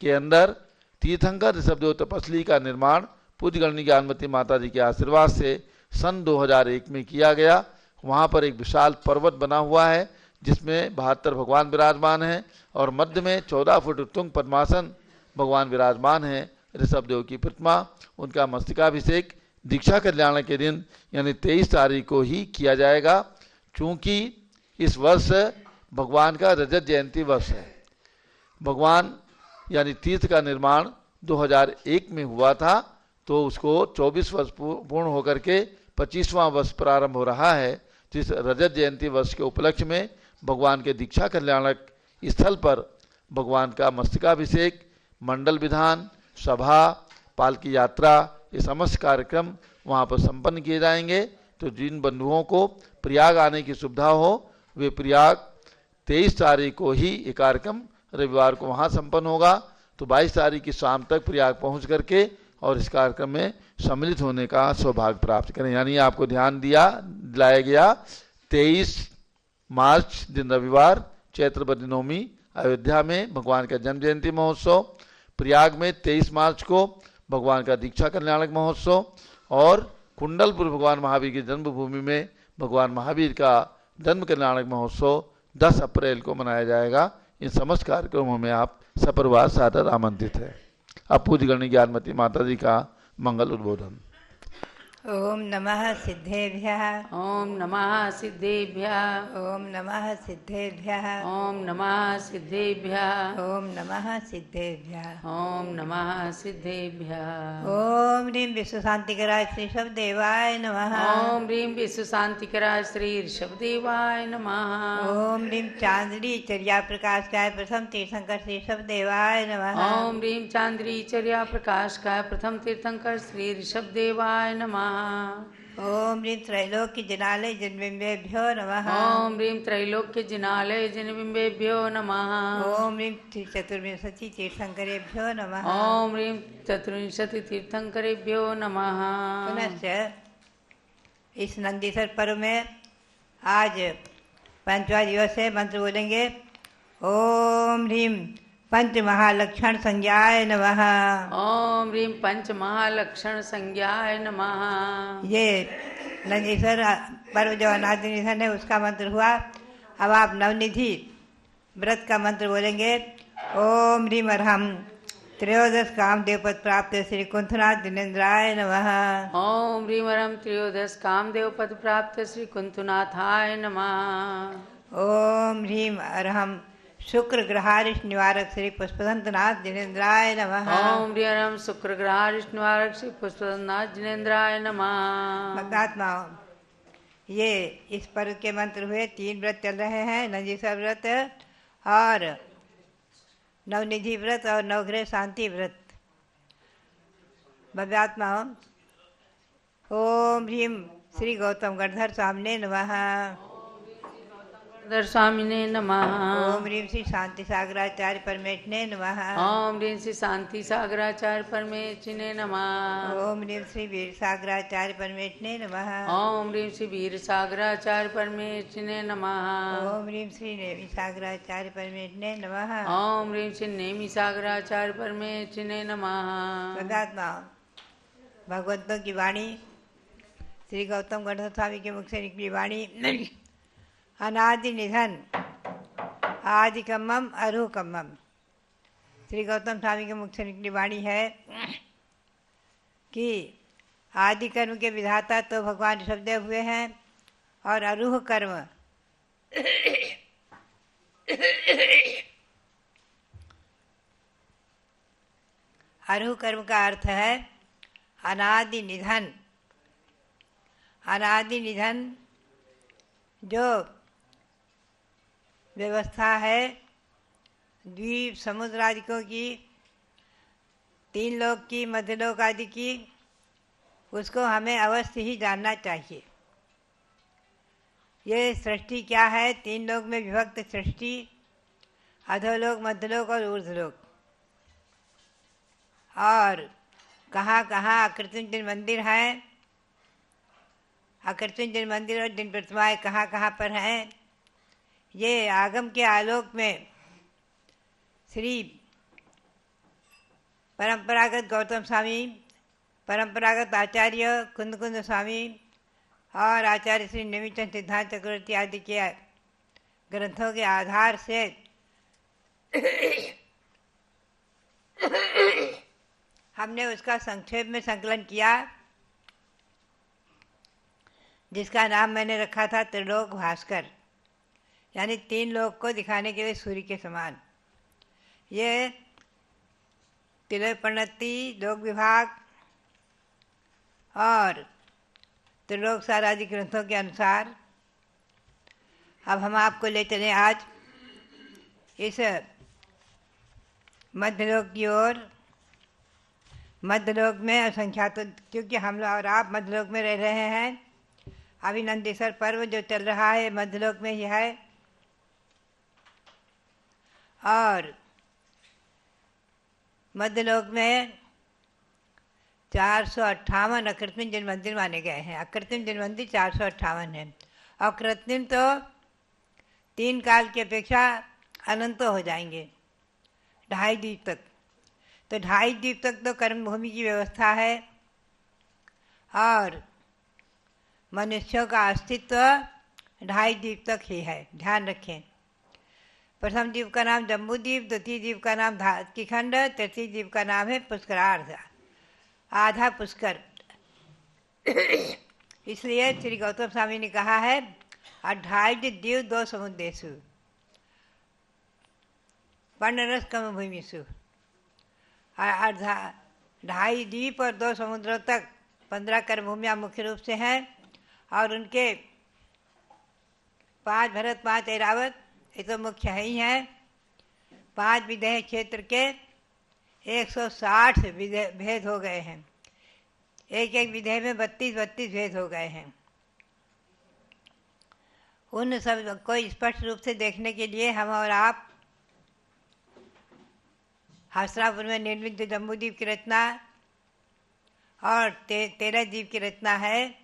के अंदर तीर्थंकर ऋषभदेव तपस्ली का निर्माण पूज्य गणनी ज्ञानमती माता जी के आशीर्वाद से सन 2001 में किया गया। वहाँ पर एक विशाल पर्वत बना हुआ है जिसमें 72 भगवान विराजमान हैं और मध्य में 14 फुट उत्तुंग पद्मासन भगवान विराजमान हैं। ऋषभदेव की प्रतिमा, उनका मस्तकाभिषेक दीक्षा कल्याण के दिन यानी 23 तारीख को ही किया जाएगा। चूँकि इस वर्ष भगवान का रजत जयंती वर्ष है। भगवान यानी तीर्थ का निर्माण 2001 में हुआ था, तो उसको 24 वर्ष पूर्ण होकर के 25वां वर्ष प्रारंभ हो रहा है। तो इस रजत जयंती वर्ष के उपलक्ष्य में भगवान के दीक्षा कल्याणक स्थल पर भगवान का मस्तकाभिषेक, मंडल विधान, सभा, पालकी यात्रा, ये समस्त कार्यक्रम वहाँ पर संपन्न किए जाएंगे। तो जिन बंधुओं को प्रयाग आने की सुविधा हो वे प्रयाग 23 तारीख को ही ये कार्यक्रम रविवार को वहाँ संपन्न होगा। तो 22 तारीख की शाम तक प्रयाग पहुँच करके और इस कार्यक्रम में सम्मिलित होने का सौभाग्य प्राप्त करें। यानी आपको ध्यान दिलाया गया 23 मार्च दिन रविवार चैत्रवती नवमी अयोध्या में भगवान का जन्म जयंती महोत्सव, प्रयाग में 23 मार्च को भगवान का दीक्षा कल्याणक महोत्सव और कुंडलपुर भगवान महावीर की जन्मभूमि में भगवान महावीर का जन्म कल्याणक महोत्सव 10 अप्रैल को मनाया जाएगा। इन समस्त कार्यक्रमों में आप सपरिवार सादर आमंत्रित है। अब पूज्य गणनी ज्ञानमती माता जी का मंगल उद्बोधन। ओम नमः सिद्धेभ्यः। ओम नमः सिद्धेभ्यः। ओम नमः सिद्धेभ्यः। ओम नमः सिद्धेभ्यः। ओम नमः सिद्धेभ्यः। ओम नमः सिद्धेभ्यः। ओम ह्रीं विश्व शांतिकराय श्री ऋषभदेवाय नमः। ओम ह्रीं विश्व शांतिकराय श्री ऋषभदेवाय नमः। ओम ह्रीं चांदनी चर्या प्रकाशकाय प्रथम तीर्थंकर श्री ऋषभदेवाय नमः। ओम ह्रीं चांद्री चर्या प्रकाशकाय प्रथम तीर्थंकर श्री ऋषभदेवाय नमः। ओम ह्रीं त्रैलोक्य जिनालय जन्मबिंबेभ्यो नमः। ओम ह्रीं त्रैलोक्य जिनालय जन्मबिंबेभ्यो नमः। ओम ह्रीं चतुर्विंशति तीर्थंकरेभ्यो नमः। ओम ह्रीं चतुर्विंशति तीर्थंकरेभ्यो नमः। पुनश्च इस नंदीसर पर्व में आज 5वां दिवस है। मंत्र बोलेंगे ओम ह्रीं पंच महालक्षण संज्ञाय नमः। ओम ह्रीं पंच महालक्षण संज्ञाय नमः। ये नंदीसर पर्व जो अनादि निधन है उसका मंत्र हुआ। अब आप नवनिधि व्रत का मंत्र बोलेंगे ओम ह्रीं अरहम त्रयोदश कामदेव पद प्राप्त श्री कुंथनाथ दिनेन्द्राय नमः। ओम ह्रीं अरहम त्रयोदश कामदेव पद प्राप्त श्री कुंथनाथाय नमः। ओम ह्रीं अरहम शुक्र ग्रहारिष निवारक श्री पुष्पदंतनाथ जिनेन्द्राय नमः। ओम ह्रीं अरहम शुक्र ग्रहारिष निवारक श्री पुष्पदंतनाथ जिनेन्द्राय नमः। भक्तात्माओं, ये इस पर्व के मंत्र हुए। 3 व्रत चल रहे हैं, नंदीसर व्रत और नवनिधि व्रत और नवग्रह शांति व्रत। भव्यात्माओं, ओम ह्रीं श्री गौतम गणधर स्वामिने नमः। स्वामिने नमः। ओम ह्रीं श्री शांति सागराचार्य परमेश्वरने नमः। ओम ह्रीं श्री शांति सागराचार्य परमेश्वरने नमः। ओम ह्रीं श्री वीर सागराचार्य परमेश्वरने नमः। ओम ह्रीं श्री वीर सागराचार्य परमेश्वरने नमः। ओम ह्रीं श्री नेमि सागराचार्य परमेश्वरने नमः। ओम ह्रीं श्री नेमि सागराचार्य परमेश्वरने नमः। भक्तात्माओं, भगवंतों की वाणी श्री गौतम गणधर स्वामी के मुख से निकली वाणी अनादि निधन आदि कम्मम अरु कम्मम। श्री गौतम स्वामी के मुख से निकली वाणी है कि आदि कर्म के विधाता तो भगवान ऋषभदेव हुए हैं और अरूह कर्म अरूह कर्म का अर्थ है अनादि निधन। अनादि निधन जो व्यवस्था है द्वीप समुद्र आदिकों की, 3 लोक की, मध्यलोक आदि की, उसको हमें अवश्य ही जानना चाहिए। ये सृष्टि क्या है? 3 लोक में विभक्त सृष्टि, अधोलोक, मध्यलोक और ऊर्ध्वलोक। और कहाँ कहाँ अकृत्रिम जिन मंदिर हैं, अकृत्रिम जिन मंदिर और जिन प्रतिमाएँ कहाँ कहाँ पर हैं, ये आगम के आलोक में श्री परंपरागत गौतम स्वामी, परंपरागत आचार्य कुंद कुंद स्वामी और आचार्य श्री नेमिचंद सिद्धांत चक्रवर्ती आदि के ग्रंथों के आधार से हमने उसका संक्षेप में संकलन किया, जिसका नाम मैंने रखा था त्रिलोक भास्कर, यानी 3 लोक को दिखाने के लिए सूर्य के समान। ये तिलोपन्नति, लोक विभाग और त्रिलोक सार आदि ग्रंथों के अनुसार अब हम आपको ले चले आज इस मध्यलोक की ओर। मध्यलोक में असंख्यात, क्योंकि हम और आप मध्यलोक में रह रहे हैं, अभिनंदीश्वर पर्व जो चल रहा है मध्यलोक में ही है। और मध्यलोक में 458 अकृत्रिम जिन मंदिर माने गए हैं। अकृत्रिम जिन मंदिर 458 हैं और कृत्रिम तो 3 काल की अपेक्षा अनंत हो जाएंगे, 2.5 द्वीप तक। तो 2.5 द्वीप तक तो कर्मभूमि की व्यवस्था है और मनुष्यों का अस्तित्व 2.5 द्वीप तक ही है, ध्यान रखें। प्रथम द्वीप का नाम जम्बू द्वीप, द्वितीय द्वीप का नाम धातकीखंड, तृतीय द्वीप का नाम है पुष्करार्ध, आधा पुष्कर। इसलिए श्री गौतम स्वामी ने कहा है 28 द्वीप 2 समुद्रेषु पर्णरस कम भूमिषु। 2.5 द्वीप और 2 समुद्रों तक 15 कर्मभूमियाँ मुख्य रूप से हैं और उनके 5 भरत 5 ऐरावत, ये तो मुख्य है ही हैं। 5 विदेह क्षेत्र के 160 भेद हो गए हैं, एक एक विदेह में 32 भेद हो गए हैं। उन सब को स्पष्ट रूप से देखने के लिए हम और आप हस्तिनापुर में निर्मित जो जम्बूद्वीप की रचना और 13 द्वीप की रचना है,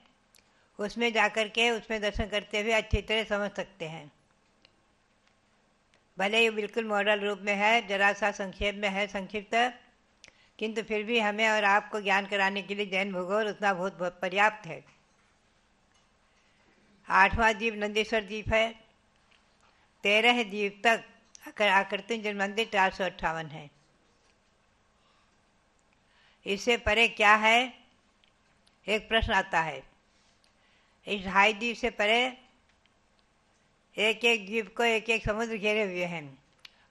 उसमें जाकर के उसमें दर्शन करते हुए अच्छी तरह समझ सकते हैं। भले ही बिल्कुल मॉडल रूप में है, जरा सा संक्षेप में है, संक्षिप्त, किंतु फिर भी हमें और आपको ज्ञान कराने के लिए जैन भूगोल उतना बहुत पर्याप्त है। 8वां द्वीप नंदीश्वर द्वीप है। 13 द्वीप तक आकृतिम जिन मंदिर 458 है। इससे परे क्या है, एक प्रश्न आता है। इस 2.5 द्वीप से परे एक एक द्वीप को एक एक समुद्र घेरे हुए हैं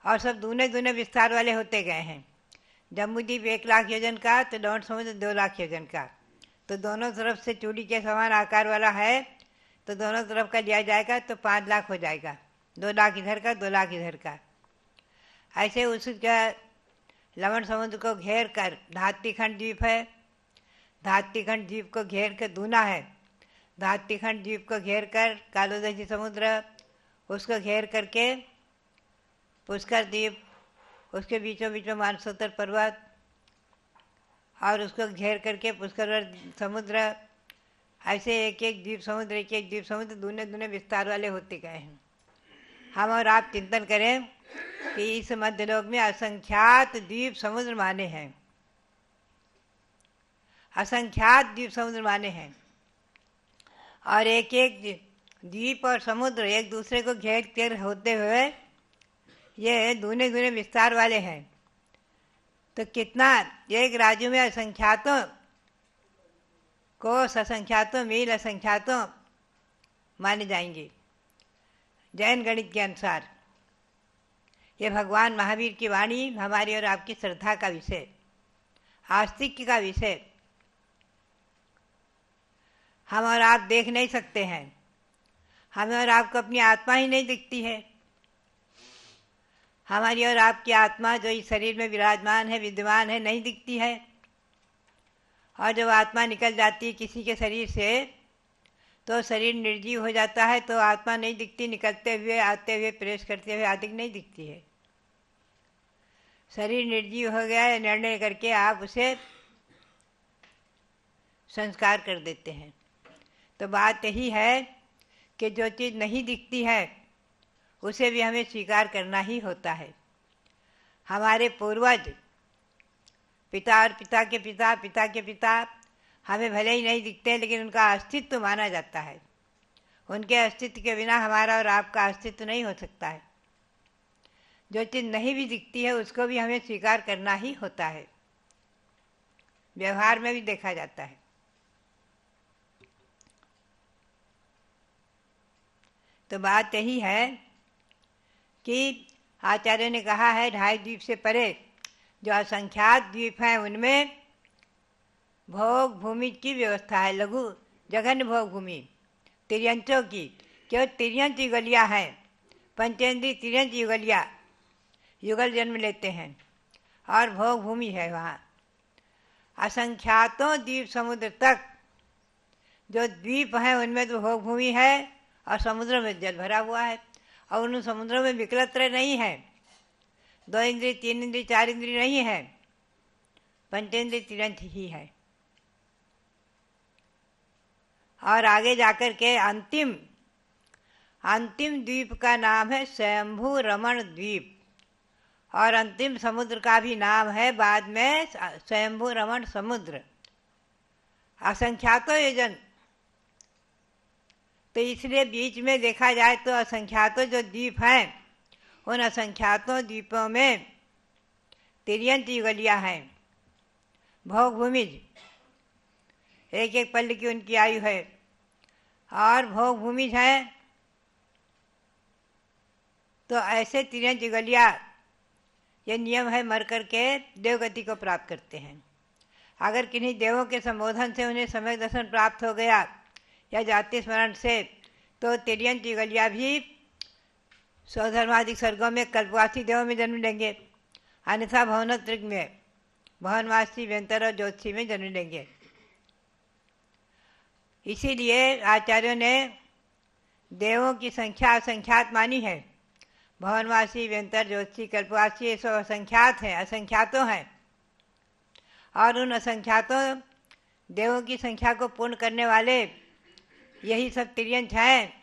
और सब दूने दूने विस्तार वाले होते गए हैं। जम्बू द्वीप 1 लाख योजन का, तो डॉट समुद्र 2 लाख योजन का, तो दोनों तरफ से चूड़ी के समान आकार वाला है, तो दोनों तरफ का लिया जाएगा तो 5 लाख हो जाएगा, 2 लाख इधर का, 2 लाख इधर का। ऐसे उसका लवण समुद्र को घेर कर धात्रीखंड द्वीप है। धात्रीखंड द्वीप को घेर कर दूना है। धात्रीखंड द्वीप को घेर कर कालोदशी समुद्र, उसको घेर करके पुष्कर द्वीप, उसके बीचों बीच में मानसोत्तर पर्वत और उसको घेर करके पुष्कर समुद्र, ऐसे एक एक द्वीप समुद्र, एक एक द्वीप समुद्र दूने दूने विस्तार वाले होते गए हैं। हम और आप चिंतन करें कि इस मध्यलोक में असंख्यात द्वीप समुद्र माने हैं, असंख्यात द्वीप समुद्र माने हैं और एक एक द्वीप और समुद्र एक दूसरे को घेर कर होते हुए ये दूने दूने विस्तार वाले हैं। तो कितना एक राज्य में असंख्यातों कोस, असंख्यातों मील, असंख्यातों माने जाएंगे जैन गणित के अनुसार। ये भगवान महावीर की वाणी हमारी और आपकी श्रद्धा का विषय, आस्तिक्य का विषय। हम और आप देख नहीं सकते हैं, हमें और आपको अपनी आत्मा ही नहीं दिखती है। हमारी और आपकी आत्मा जो इस शरीर में विराजमान है, विद्यमान है, नहीं दिखती है। और जब आत्मा निकल जाती है किसी के शरीर से तो शरीर निर्जीव हो जाता है, तो आत्मा नहीं दिखती, निकलते हुए आते हुए प्रवेश करते हुए आदि नहीं दिखती है। शरीर निर्जीव हो गया है, निर्णय करके आप उसे संस्कार कर देते हैं। तो बात यही है कि जो चीज़ नहीं दिखती है उसे भी हमें स्वीकार करना ही होता है। हमारे पूर्वज, पिता और पिता के पिता, पिता के पिता हमें भले ही नहीं दिखते, लेकिन उनका अस्तित्व माना जाता है। उनके अस्तित्व के बिना हमारा और आपका अस्तित्व नहीं हो सकता है। जो चीज़ नहीं भी दिखती है उसको भी हमें स्वीकार करना ही होता है। व्यवहार में भी देखा जाता है। तो बात यही है कि आचार्य ने कहा है 2.5 द्वीप से परे जो असंख्यात द्वीप हैं उनमें भोग भूमि की व्यवस्था है, लघु जघन्य भोग भूमि तिर्यंचों की। क्यों तिर्यंच युगलिया हैं, पंचेंद्रीय तिर्यंच युगलिया, युगल जन्म लेते हैं और भोग भूमि है वहाँ। असंख्यातों द्वीप समुद्र तक जो द्वीप हैं उनमें तो भोग भूमि है और समुद्र में जल भरा हुआ है। और उन समुद्रों में विकलत्र नहीं है, 2 इंद्रिय 3 इंद्रिय 4 इंद्रिय नहीं है, पंचेंद्रिय तिरंत ही है। और आगे जाकर के अंतिम द्वीप का नाम है स्वयंभू रमण द्वीप, और अंतिम समुद्र का भी नाम है बाद में स्वयंभू रमण समुद्र। असंख्यातों योजन, तो इसलिए बीच में देखा जाए तो असंख्यातों जो द्वीप हैं उन असंख्यातों द्वीपों में तिर्यंत युगलिया हैं, भोग भूमिज, एक एक पल्ल की उनकी आयु है और भोग भूमिज हैं। तो ऐसे तिर्यंत युगलिया ये नियम है, मर करके देवगति को प्राप्त करते हैं। अगर किन्हीं देवों के संबोधन से उन्हें सम्यक दर्शन प्राप्त हो गया या जाति स्मरण से, तो तिर्यंत युगलिया भी स्वधर्माधिक सर्गों में कल्पवासी देवों में जन्म लेंगे, अन्यथा भवनत्रिक में भवनवासी व्यंतर और ज्योतिषी में जन्म लेंगे। इसीलिए आचार्यों ने देवों की संख्या असंख्यात मानी है। भवनवासी व्यंतर ज्योतिषी कल्पवासी ये सब असंख्यात हैं, असंख्यातों हैं। और उन असंख्यातों देवों की संख्या को पूर्ण करने वाले यही सब तिर्यंत हैं।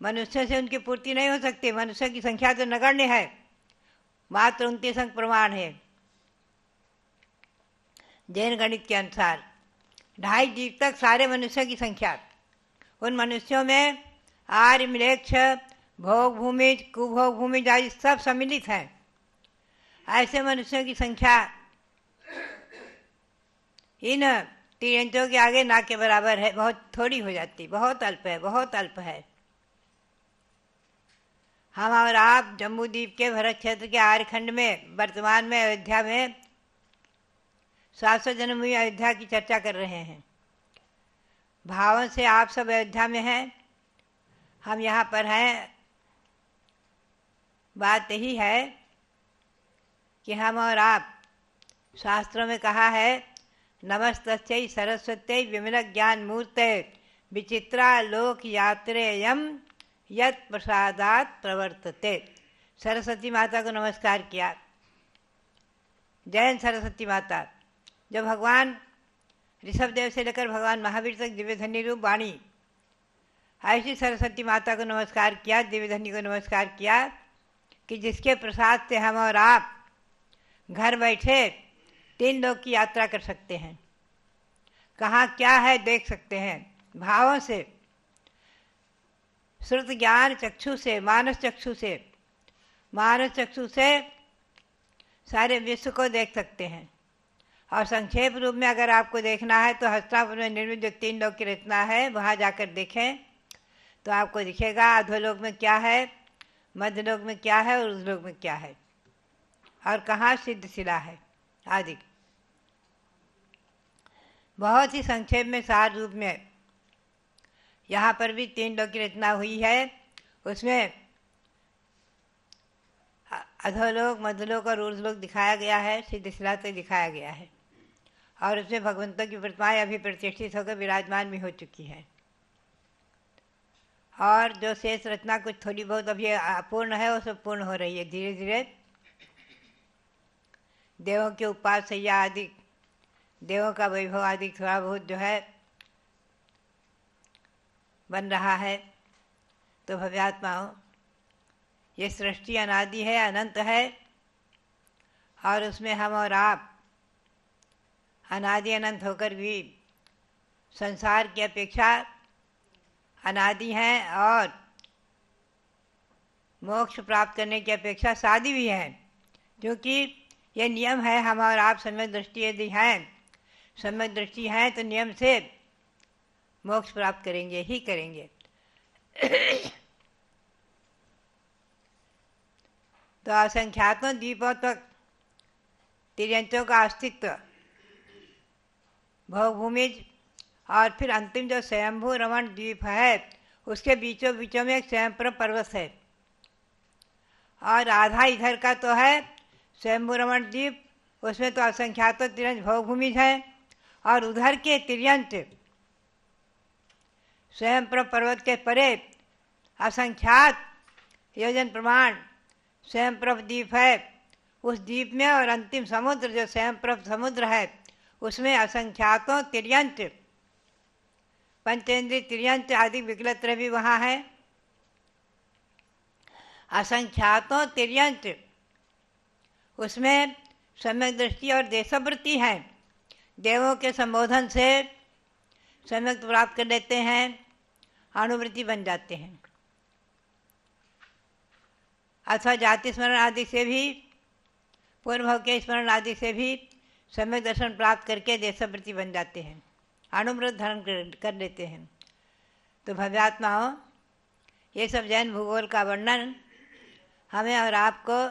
मनुष्य से उनकी पूर्ति नहीं हो सकती, मनुष्य की संख्या तो नगण्य है, मात्र 29 अंक प्रमाण है जैन गणित के अनुसार। 2.5 द्वीप तक सारे मनुष्यों की संख्या, उन मनुष्यों में आर्य म्लेच्छ भोग भूमि कुभोग भूमि आदि सब सम्मिलित हैं। ऐसे मनुष्यों की संख्या इन तिर्यंतों के आगे ना के बराबर है, बहुत थोड़ी हो जाती, बहुत अल्प है, बहुत अल्प है। हम और आप जम्मू द्वीप के भरत क्षेत्र के आर्यखंड में वर्तमान में अयोध्या में 700 जन्म हुई अयोध्या की चर्चा कर रहे हैं। भावों से आप सब अयोध्या में हैं, हम यहाँ पर हैं। बात यही है कि हम और आप, शास्त्रों में कहा है नमस्तस्यै सरस्वत्यै विमल ज्ञान मूर्ते विचित्रा लोक यात्रेयम यत् प्रसादात प्रवर्तते। सरस्वती माता को नमस्कार किया, जैन सरस्वती माता। जो भगवान ऋषभदेव से लेकर भगवान महावीर तक दिव्यधनी रूप वाणी, ऐसी सरस्वती माता को नमस्कार किया, दिव्यधनी को नमस्कार किया कि जिसके प्रसाद से हम और आप घर बैठे 3 लोक की यात्रा कर सकते हैं। कहाँ क्या है देख सकते हैं, भावों से, श्रुत ज्ञान चक्षु से, मानस चक्षु से सारे विश्व को देख सकते हैं। और संक्षेप रूप में अगर आपको देखना है तो हस्तिनापुर में निर्मित जो 3 लोक की रचना है वहाँ जाकर देखें तो आपको दिखेगा अधोलोक में क्या है, मध्यलोक में क्या है और उर्ध्वलोक में क्या है, और कहाँ सिद्ध शिला है आदि। बहुत ही संक्षेप में सार रूप में यहाँ पर भी 3 लोक की रचना हुई है। उसमें अधोलोक, मध्यलोक और ऊर्ध्वलोक दिखाया गया है, सिद्ध शिला तक दिखाया गया है। और उसमें भगवंतों की प्रतिमाएं अभी प्रतिष्ठित होकर विराजमान भी हो चुकी हैं। और जो शेष रचना कुछ थोड़ी बहुत अभी अपूर्ण है वो सब पूर्ण हो रही है धीरे धीरे। देवों के उपासया आदि, देवों का वैभव आदि थोड़ा बहुत जो है बन रहा है। तो भव्यात्माओं, ये सृष्टि अनादि है, अनंत है, और उसमें हम और आप अनादि अनंत होकर भी संसार की अपेक्षा अनादि हैं और मोक्ष प्राप्त करने की अपेक्षा सादी भी हैं, क्योंकि ये नियम है। हम और आप सम्यक दृष्टि यदि हैं, सम्यक दृष्टि है तो नियम से मोक्ष प्राप्त करेंगे ही करेंगे। तो असंख्यातों द्वीपों तक तिर्यंचों का अस्तित्व, भवभूमिज, और फिर अंतिम जो स्वयंभू रमण द्वीप है उसके बीचों बीचों में एक स्वयंप्रभ पर्वत है, और आधा इधर का तो है स्वयंभू रमण द्वीप, उसमें तो असंख्यातों तिर्यंच भवभूमिज है, और उधर के तिर्यंच स्वयंप्रभ पर्वत के परे असंख्यात योजन प्रमाण स्वयंप्रभ द्वीप है। उस द्वीप में और अंतिम समुद्र जो स्वयंप्रभ समुद्र है उसमें असंख्यातों तिर्यंच, पंचेंद्रिय तिर्यंच आदि विकलत्र भी वहाँ है। असंख्यातों तिर्यंच, उसमें सम्यक दृष्टि और देशवृत्ति है। देवों के संबोधन से सम्यक प्राप्त कर लेते हैं, अनुवृत्ति बन जाते हैं, अथवा जाति स्मरण आदि से भी, पूर्व के स्मरण आदि से भी सम्यक दर्शन प्राप्त करके देशवृत्ति बन जाते हैं, अनुवृत्त धारण कर लेते हैं। तो भव्यात्माओं, ये सब जैन भूगोल का वर्णन हमें और आपको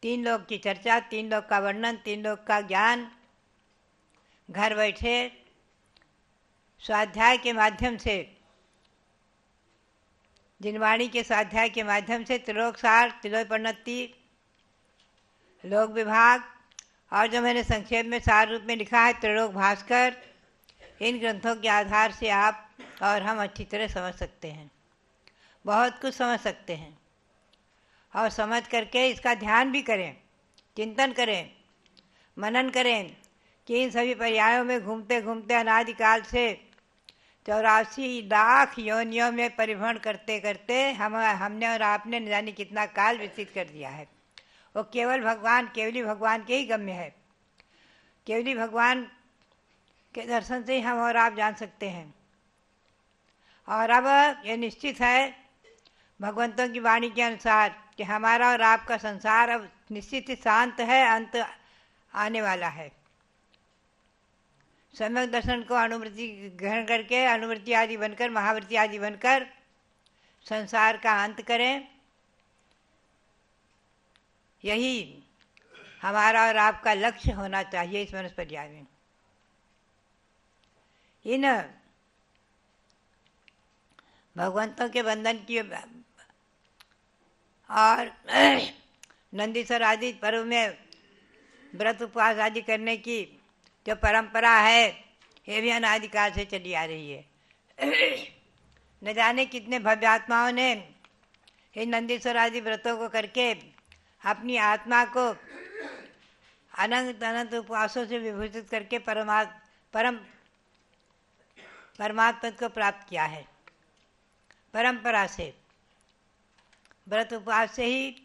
तीन लोक की चर्चा, तीन लोक का वर्णन, तीन लोक का ज्ञान घर बैठे स्वाध्याय के माध्यम से, जिनवाणी के स्वाध्याय के माध्यम से त्रिलोक सार, त्रिलोक परिणति, लोक विभाग, और जो मैंने संक्षेप में सार रूप में लिखा है त्रिलोक भास्कर, इन ग्रंथों के आधार से आप और हम अच्छी तरह समझ सकते हैं, बहुत कुछ समझ सकते हैं। और समझ करके इसका ध्यान भी करें, चिंतन करें, मनन करें कि इन सभी पर्यायों में घूमते घूमते अनादिकाल से 84 लाख योनियों में परिभ्रमण करते करते हमने और आपने न जाने कितना काल व्यतीत कर दिया है। वो केवल भगवान, केवली भगवान के ही गम्य है। केवली भगवान के दर्शन से ही हम और आप जान सकते हैं। और अब ये निश्चित है भगवंतों की वाणी के अनुसार कि हमारा और आपका संसार अब निश्चित ही शांत है, अंत आने वाला है। सम्यक दर्शन को अनुवृत्ति ग्रहण करके अनुवृत्ति आदि बनकर, महावृत्ति आदि बनकर संसार का अंत करें, यही हमारा और आपका लक्ष्य होना चाहिए इस मनुष्य पर्याय में। इन भगवंतों के बंधन की और नंदीश्वर आदि पर्व में व्रत उपवास आदि करने की जो परंपरा है ये भी अनादिकाल से चली आ रही है। न जाने कितने भव्य आत्माओं ने इन नंदीश्वर आदि व्रतों को करके अपनी आत्मा को अनंत अनंत उपवासों से विभूषित करके परमात्मा को प्राप्त किया है। परंपरा से, व्रत उपवास से ही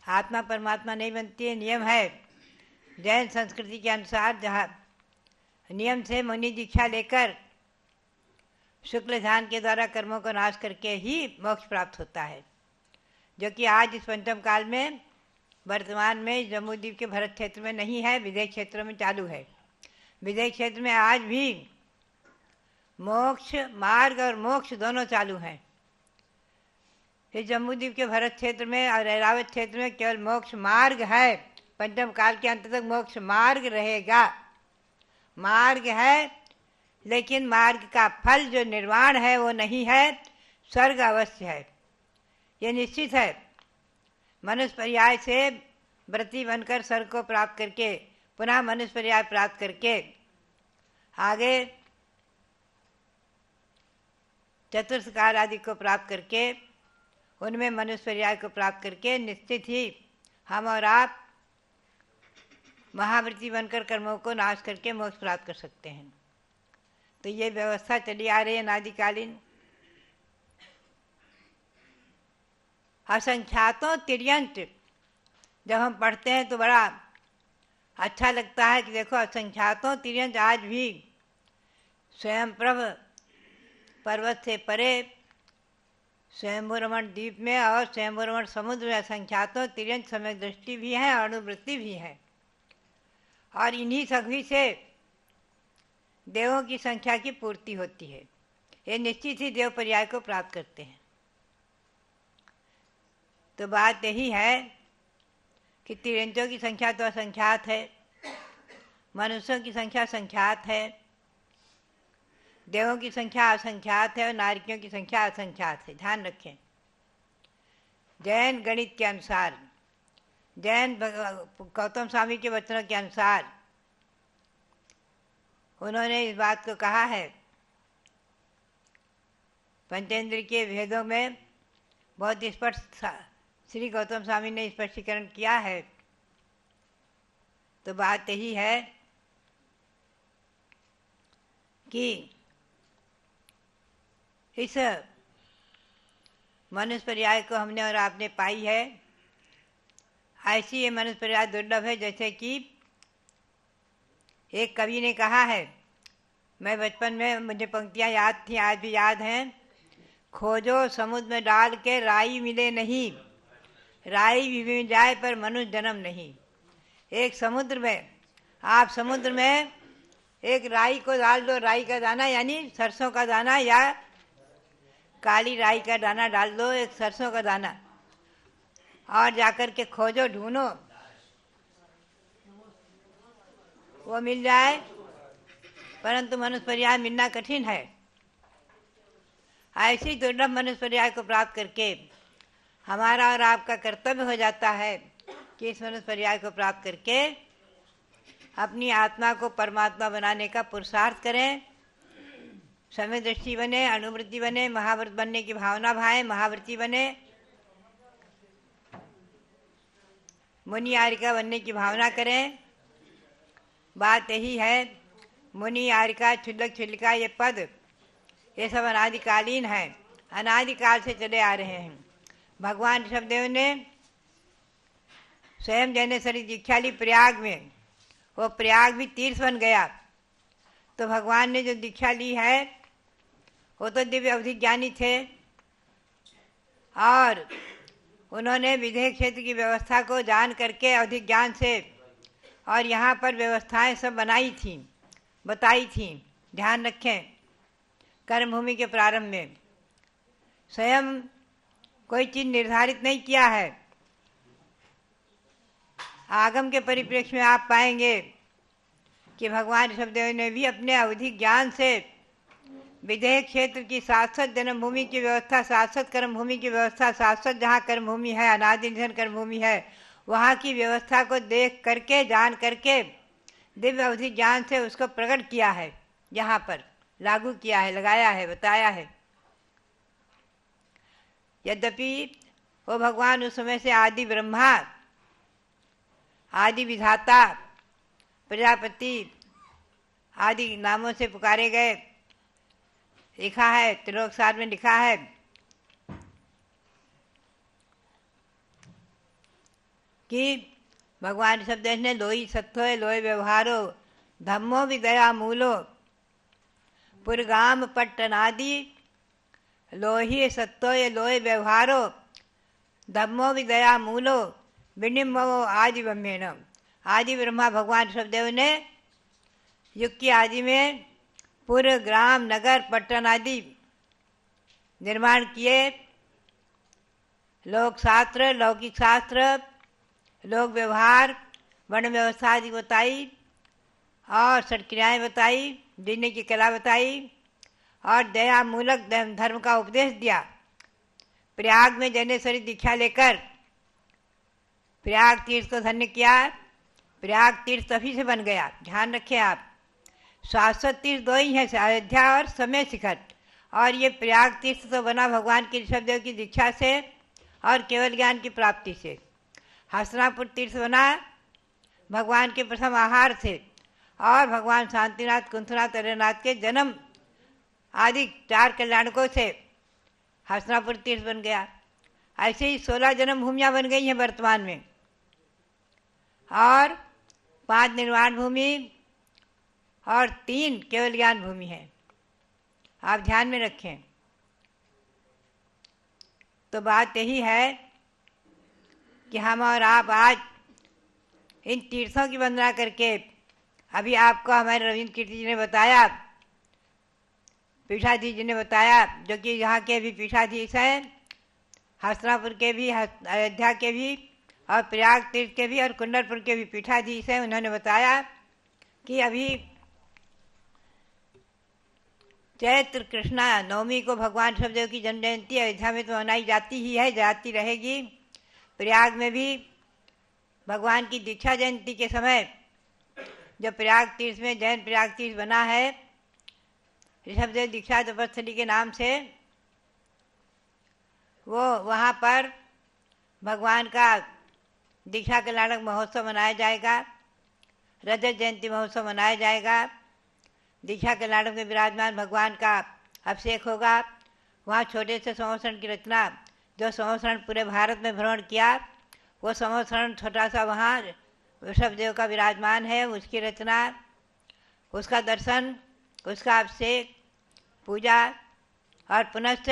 आत्मा परमात्मा नहीं बनती है। नियम है जैन संस्कृति के अनुसार, जहाँ नियम से मुनि दीक्षा लेकर शुक्ल ध्यान के द्वारा कर्मों को नाश करके ही मोक्ष प्राप्त होता है, जो कि आज इस पंचम काल में वर्तमान में जम्मूद्वीप के भरत क्षेत्र में नहीं है, विदेश क्षेत्रों में चालू है। विदेश क्षेत्र में आज भी मोक्ष मार्ग और मोक्ष दोनों चालू हैं। इस जम्मूद्वीप के भरत क्षेत्र में और ऐरावत क्षेत्र में केवल मोक्ष मार्ग है। पंचम काल के अंत तक मोक्ष मार्ग रहेगा। मार्ग है, लेकिन मार्ग का फल जो निर्वाण है वो नहीं है, स्वर्ग अवश्य है, ये निश्चित है। मनुष्य पर्याय से व्रती बनकर स्वर्ग को प्राप्त करके पुनः मनुष्य पर्याय प्राप्त करके आगे चतुर्स्कार आदि को प्राप्त करके, उनमें मनुष्य पर्याय को प्राप्त करके निश्चित ही हम और आप महावृत्ति बनकर कर्मों को नाश करके मोक्ष प्राप्त कर सकते हैं। तो ये व्यवस्था चली आ रही है अनादिकालीन। असंख्यातों तिर्यंत जब हम पढ़ते हैं तो बड़ा अच्छा लगता है कि देखो असंख्यातों तिर्यंत आज भी स्वयं प्रभ पर्वत से परे स्वयंभू द्वीप में और स्वयंभू समुद्र में असंख्यातों तिर्यंत सम्यक दृष्टि भी है और अनुवृत्ति भी है। और इन्हीं सभी से देवों की संख्या की पूर्ति होती है। ये निश्चित ही देव पर्याय को प्राप्त करते हैं। तो बात यही है कि तिर्यंतों की संख्या तो असंख्यात है, मनुष्यों की संख्या संख्यात है, देवों की संख्या असंख्यात है और नारियों की संख्या असंख्यात है। ध्यान रखें। जैन गणित के अनुसार, जैन गौतम स्वामी के वचनों के अनुसार उन्होंने इस बात को कहा है, पंचेंद्र के भेदों में बहुत स्पष्ट श्री गौतम स्वामी ने स्पष्टीकरण किया है। तो बात यही है कि इस मनुष्य पर्याय को हमने और आपने पाई है। ऐसी ये मनुष्य पर्याय दुर्लभ है जैसे कि एक कवि ने कहा है, मैं बचपन में मुझे पंक्तियाँ याद थी, आज भी याद हैं। खोजो समुद्र में डाल के राई मिले नहीं, राई भी मिल जाए पर मनुष्य जन्म नहीं। एक समुद्र में, आप समुद्र में एक राई को डाल दो, राई का दाना यानी सरसों का दाना या काली राई का दाना डाल दो, एक सरसों का दाना, और जाकर के खोजो ढूंढो, वो मिल जाए, परंतु मनुष्य पर्याय मिलना कठिन है। ऐसी दुर्लभ मनुष्य पर्याय को प्राप्त करके हमारा और आपका कर्तव्य हो जाता है कि इस मनुष्य पर्याय को प्राप्त करके अपनी आत्मा को परमात्मा बनाने का पुरुषार्थ करें, समय दृष्टि बने, अनुवृत्ति बने, महाव्रत बनने की भावना भाए, महावृत्ति बने, मुनि आरिका बनने की भावना करें। बात यही है, मुनि आरिका क्षुल्लक क्षुल्लिका ये पद ये सब अनादिकालीन है, अनादिकाल से चले आ रहे हैं। भगवान ऋषभदेव ने स्वयं जैनेश्वरी दीक्षा ली प्रयाग में, वो प्रयाग भी तीर्थ बन गया। तो भगवान ने जो दीक्षा ली है वो तो दिव्य अवधि ज्ञानी थे और उन्होंने विधेय क्षेत्र की व्यवस्था को जान करके अवधि ज्ञान से और यहाँ पर व्यवस्थाएं सब बनाई थी, बताई थी। ध्यान रखें, कर्मभूमि के प्रारंभ में स्वयं कोई चीज निर्धारित नहीं किया है। आगम के परिप्रेक्ष्य में आप पाएंगे कि भगवान ऋषभदेव ने भी अपने अवधि ज्ञान से विधेय क्षेत्र की शाश्वत जन्मभूमि की व्यवस्था, शाश्वत कर्मभूमि की व्यवस्था, शाश्वत जहाँ कर्मभूमि है, अनादि निधन कर्मभूमि है, वहाँ की व्यवस्था को देख करके, जान करके दिव्य अवधि ज्ञान से उसको प्रकट किया है, यहाँ पर लागू किया है, लगाया है, बताया है। यद्यपि वो भगवान उस समय से आदि ब्रह्मा, आदि विधाता, प्रजापति आदि नामों से पुकारे गए। लिखा है, त्रिलोकसार में लिखा है कि भगवान ऋषभदेव ने लोई सत्थोय लोय व्यवहारो धम्मो विदया मूलो पुरगाम पट्टनादि लोही सत्तोय लोय व्यवहारो धम्मो विदया मूलो विनिमो आदि ब्रह्मेण। आदि ब्रह्मा भगवान ऋषभदेव ने युग की आदि में पुर, ग्राम, नगर, पट्टन आदि निर्माण किए। लोक शास्त्र, लौकिक शास्त्र, लोक व्यवहार, वर्ण व्यवस्था आदि बताई और षटक्रियाएँ बताई, जीने की कला बताई और दया मूलक धर्म का उपदेश दिया। प्रयाग में जैनेश्वरी दीक्षा लेकर प्रयाग तीर्थ को धन्य किया। प्रयाग तीर्थ तभी से बन गया। ध्यान रखें आप, शाश्वत तीर्थ दो ही हैं, अयोध्या और समय शिखर। और ये प्रयाग तीर्थ तो बना भगवान के ऋषभदेव की दीक्षा से और केवल ज्ञान की प्राप्ति से। हस्तिनापुर तीर्थ बना भगवान के प्रथम आहार से और भगवान शांतिनाथ, कुंथनाथ, अरनाथ के जन्म आदि 4 कल्याणकों से हस्तिनापुर तीर्थ बन गया। ऐसे ही 16 जन्म भूमियाँ बन गई हैं वर्तमान में और 5 निर्वाण भूमि और 3 केवल ज्ञान भूमि है। आप ध्यान में रखें। तो बात यही है कि हम और आप आज इन तीर्थों की वंदना करके, अभी आपको हमारे रविंद्र कीर्ति जी ने बताया, पीठाधीश जी ने बताया, जो कि यहाँ के भी पीठाधीश हैं, हस्तिनापुर के भी, अयोध्या के भी और प्रयाग तीर्थ के भी और कुंडलपुर के भी पीठाधीश हैं। उन्होंने बताया कि अभी चैत्र कृष्णा नवमी को भगवान ऋषभदेव की जन्म जयंती अयोध्या में तो मनाई जाती ही है, जाती रहेगी। प्रयाग में भी भगवान की दीक्षा जयंती के समय जो प्रयाग तीर्थ में जैन प्रयाग तीर्थ बना है ऋषभदेव दीक्षा तपस्थली के नाम से, वो वहाँ पर भगवान का दीक्षा कल्याणक महोत्सव मनाया जाएगा, रजत जयंती महोत्सव मनाया जाएगा। दीक्षा कल्याणक में विराजमान भगवान का अभिषेक होगा। वहाँ छोटे से संवत्सरण की रचना, जो संवत्सरण पूरे भारत में भ्रमण किया, वो संवत्सरण छोटा सा वहाँ ऋषभदेव का विराजमान है, उसकी रचना, उसका दर्शन, उसका अभिषेक, पूजा और पुनश्च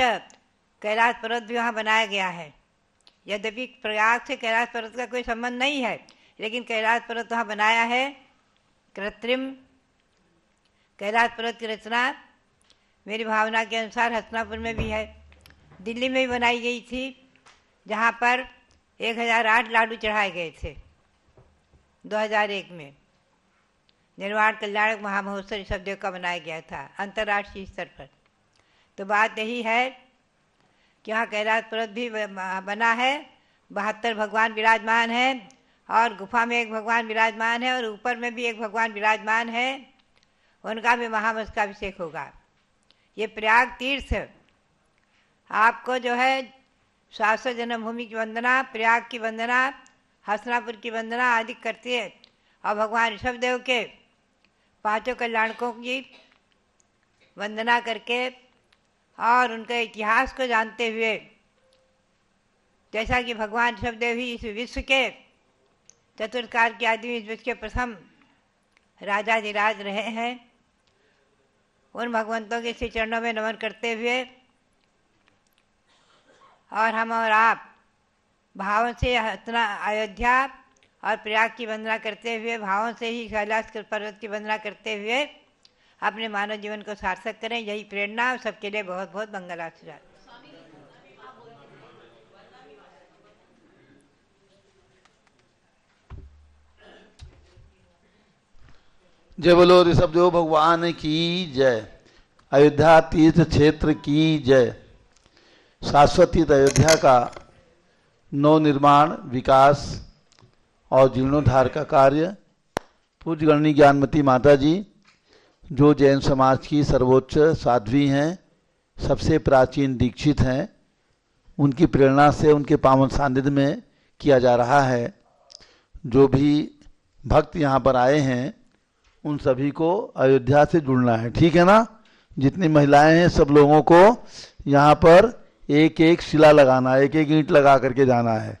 कैलाश पर्वत भी वहाँ बनाया गया है। यद्यपि प्रयाग से कैलाश पर्वत का कोई संबंध नहीं है, लेकिन कैलाश पर्वत वहाँ बनाया है। कृत्रिम कैलाश पर्वत की रचना मेरी भावना के अनुसार हस्तिनापुर में भी है, दिल्ली में भी बनाई गई थी, जहाँ पर 1008 लाडू चढ़ाए गए थे 2001 में। निर्वाण कल्याणक महामहोत्सव ऋषभदेव का बनाया गया था अंतर्राष्ट्रीय स्तर पर। तो बात यही है कि वहाँ कैलाश पर्वत भी बना है, 72 भगवान विराजमान हैं और गुफा में एक भगवान विराजमान है और ऊपर में भी एक भगवान विराजमान है, उनका भी महामस्तकाभिषेक होगा। ये प्रयाग तीर्थ आपको जो है 700 जन्मभूमि की वंदना, प्रयाग की वंदना, हस्तिनापुर की वंदना आदि करती है और भगवान ऋषभदेव के 5 कल्याणकों की वंदना करके और उनके इतिहास को जानते हुए, जैसा कि भगवान ऋषभदेव ही इस विश्व के चतुर्काल के आदि इस विश्व के प्रथम राजाधिराज रहे हैं, उन भगवंतों के श्री चरणों में नमन करते हुए और हम और आप भावों से अयोध्या और प्रयाग की वंदना करते हुए, भावों से ही कैलाश पर्वत की वंदना करते हुए अपने मानव जीवन को सार्थक करें। यही प्रेरणा सबके लिए बहुत बहुत मंगलाशीर्वाद। जय बोलो ऋषभदेव भगवान की जय। अयोध्या तीर्थ क्षेत्र की जय। शाश्वत तीर्थ अयोध्या का नवनिर्माण, विकास और जीर्णोद्धार का कार्य पूज्य गणनी ज्ञानमती माता जी, जो जैन समाज की सर्वोच्च साध्वी हैं, सबसे प्राचीन दीक्षित हैं, उनकी प्रेरणा से उनके पावन सानिध्य में किया जा रहा है। जो भी भक्त यहाँ पर आए हैं उन सभी को अयोध्या से जुड़ना है, ठीक है ना। जितनी महिलाएं हैं सब लोगों को यहाँ पर एक एक शिला लगाना, एक एक ईंट लगा करके जाना है।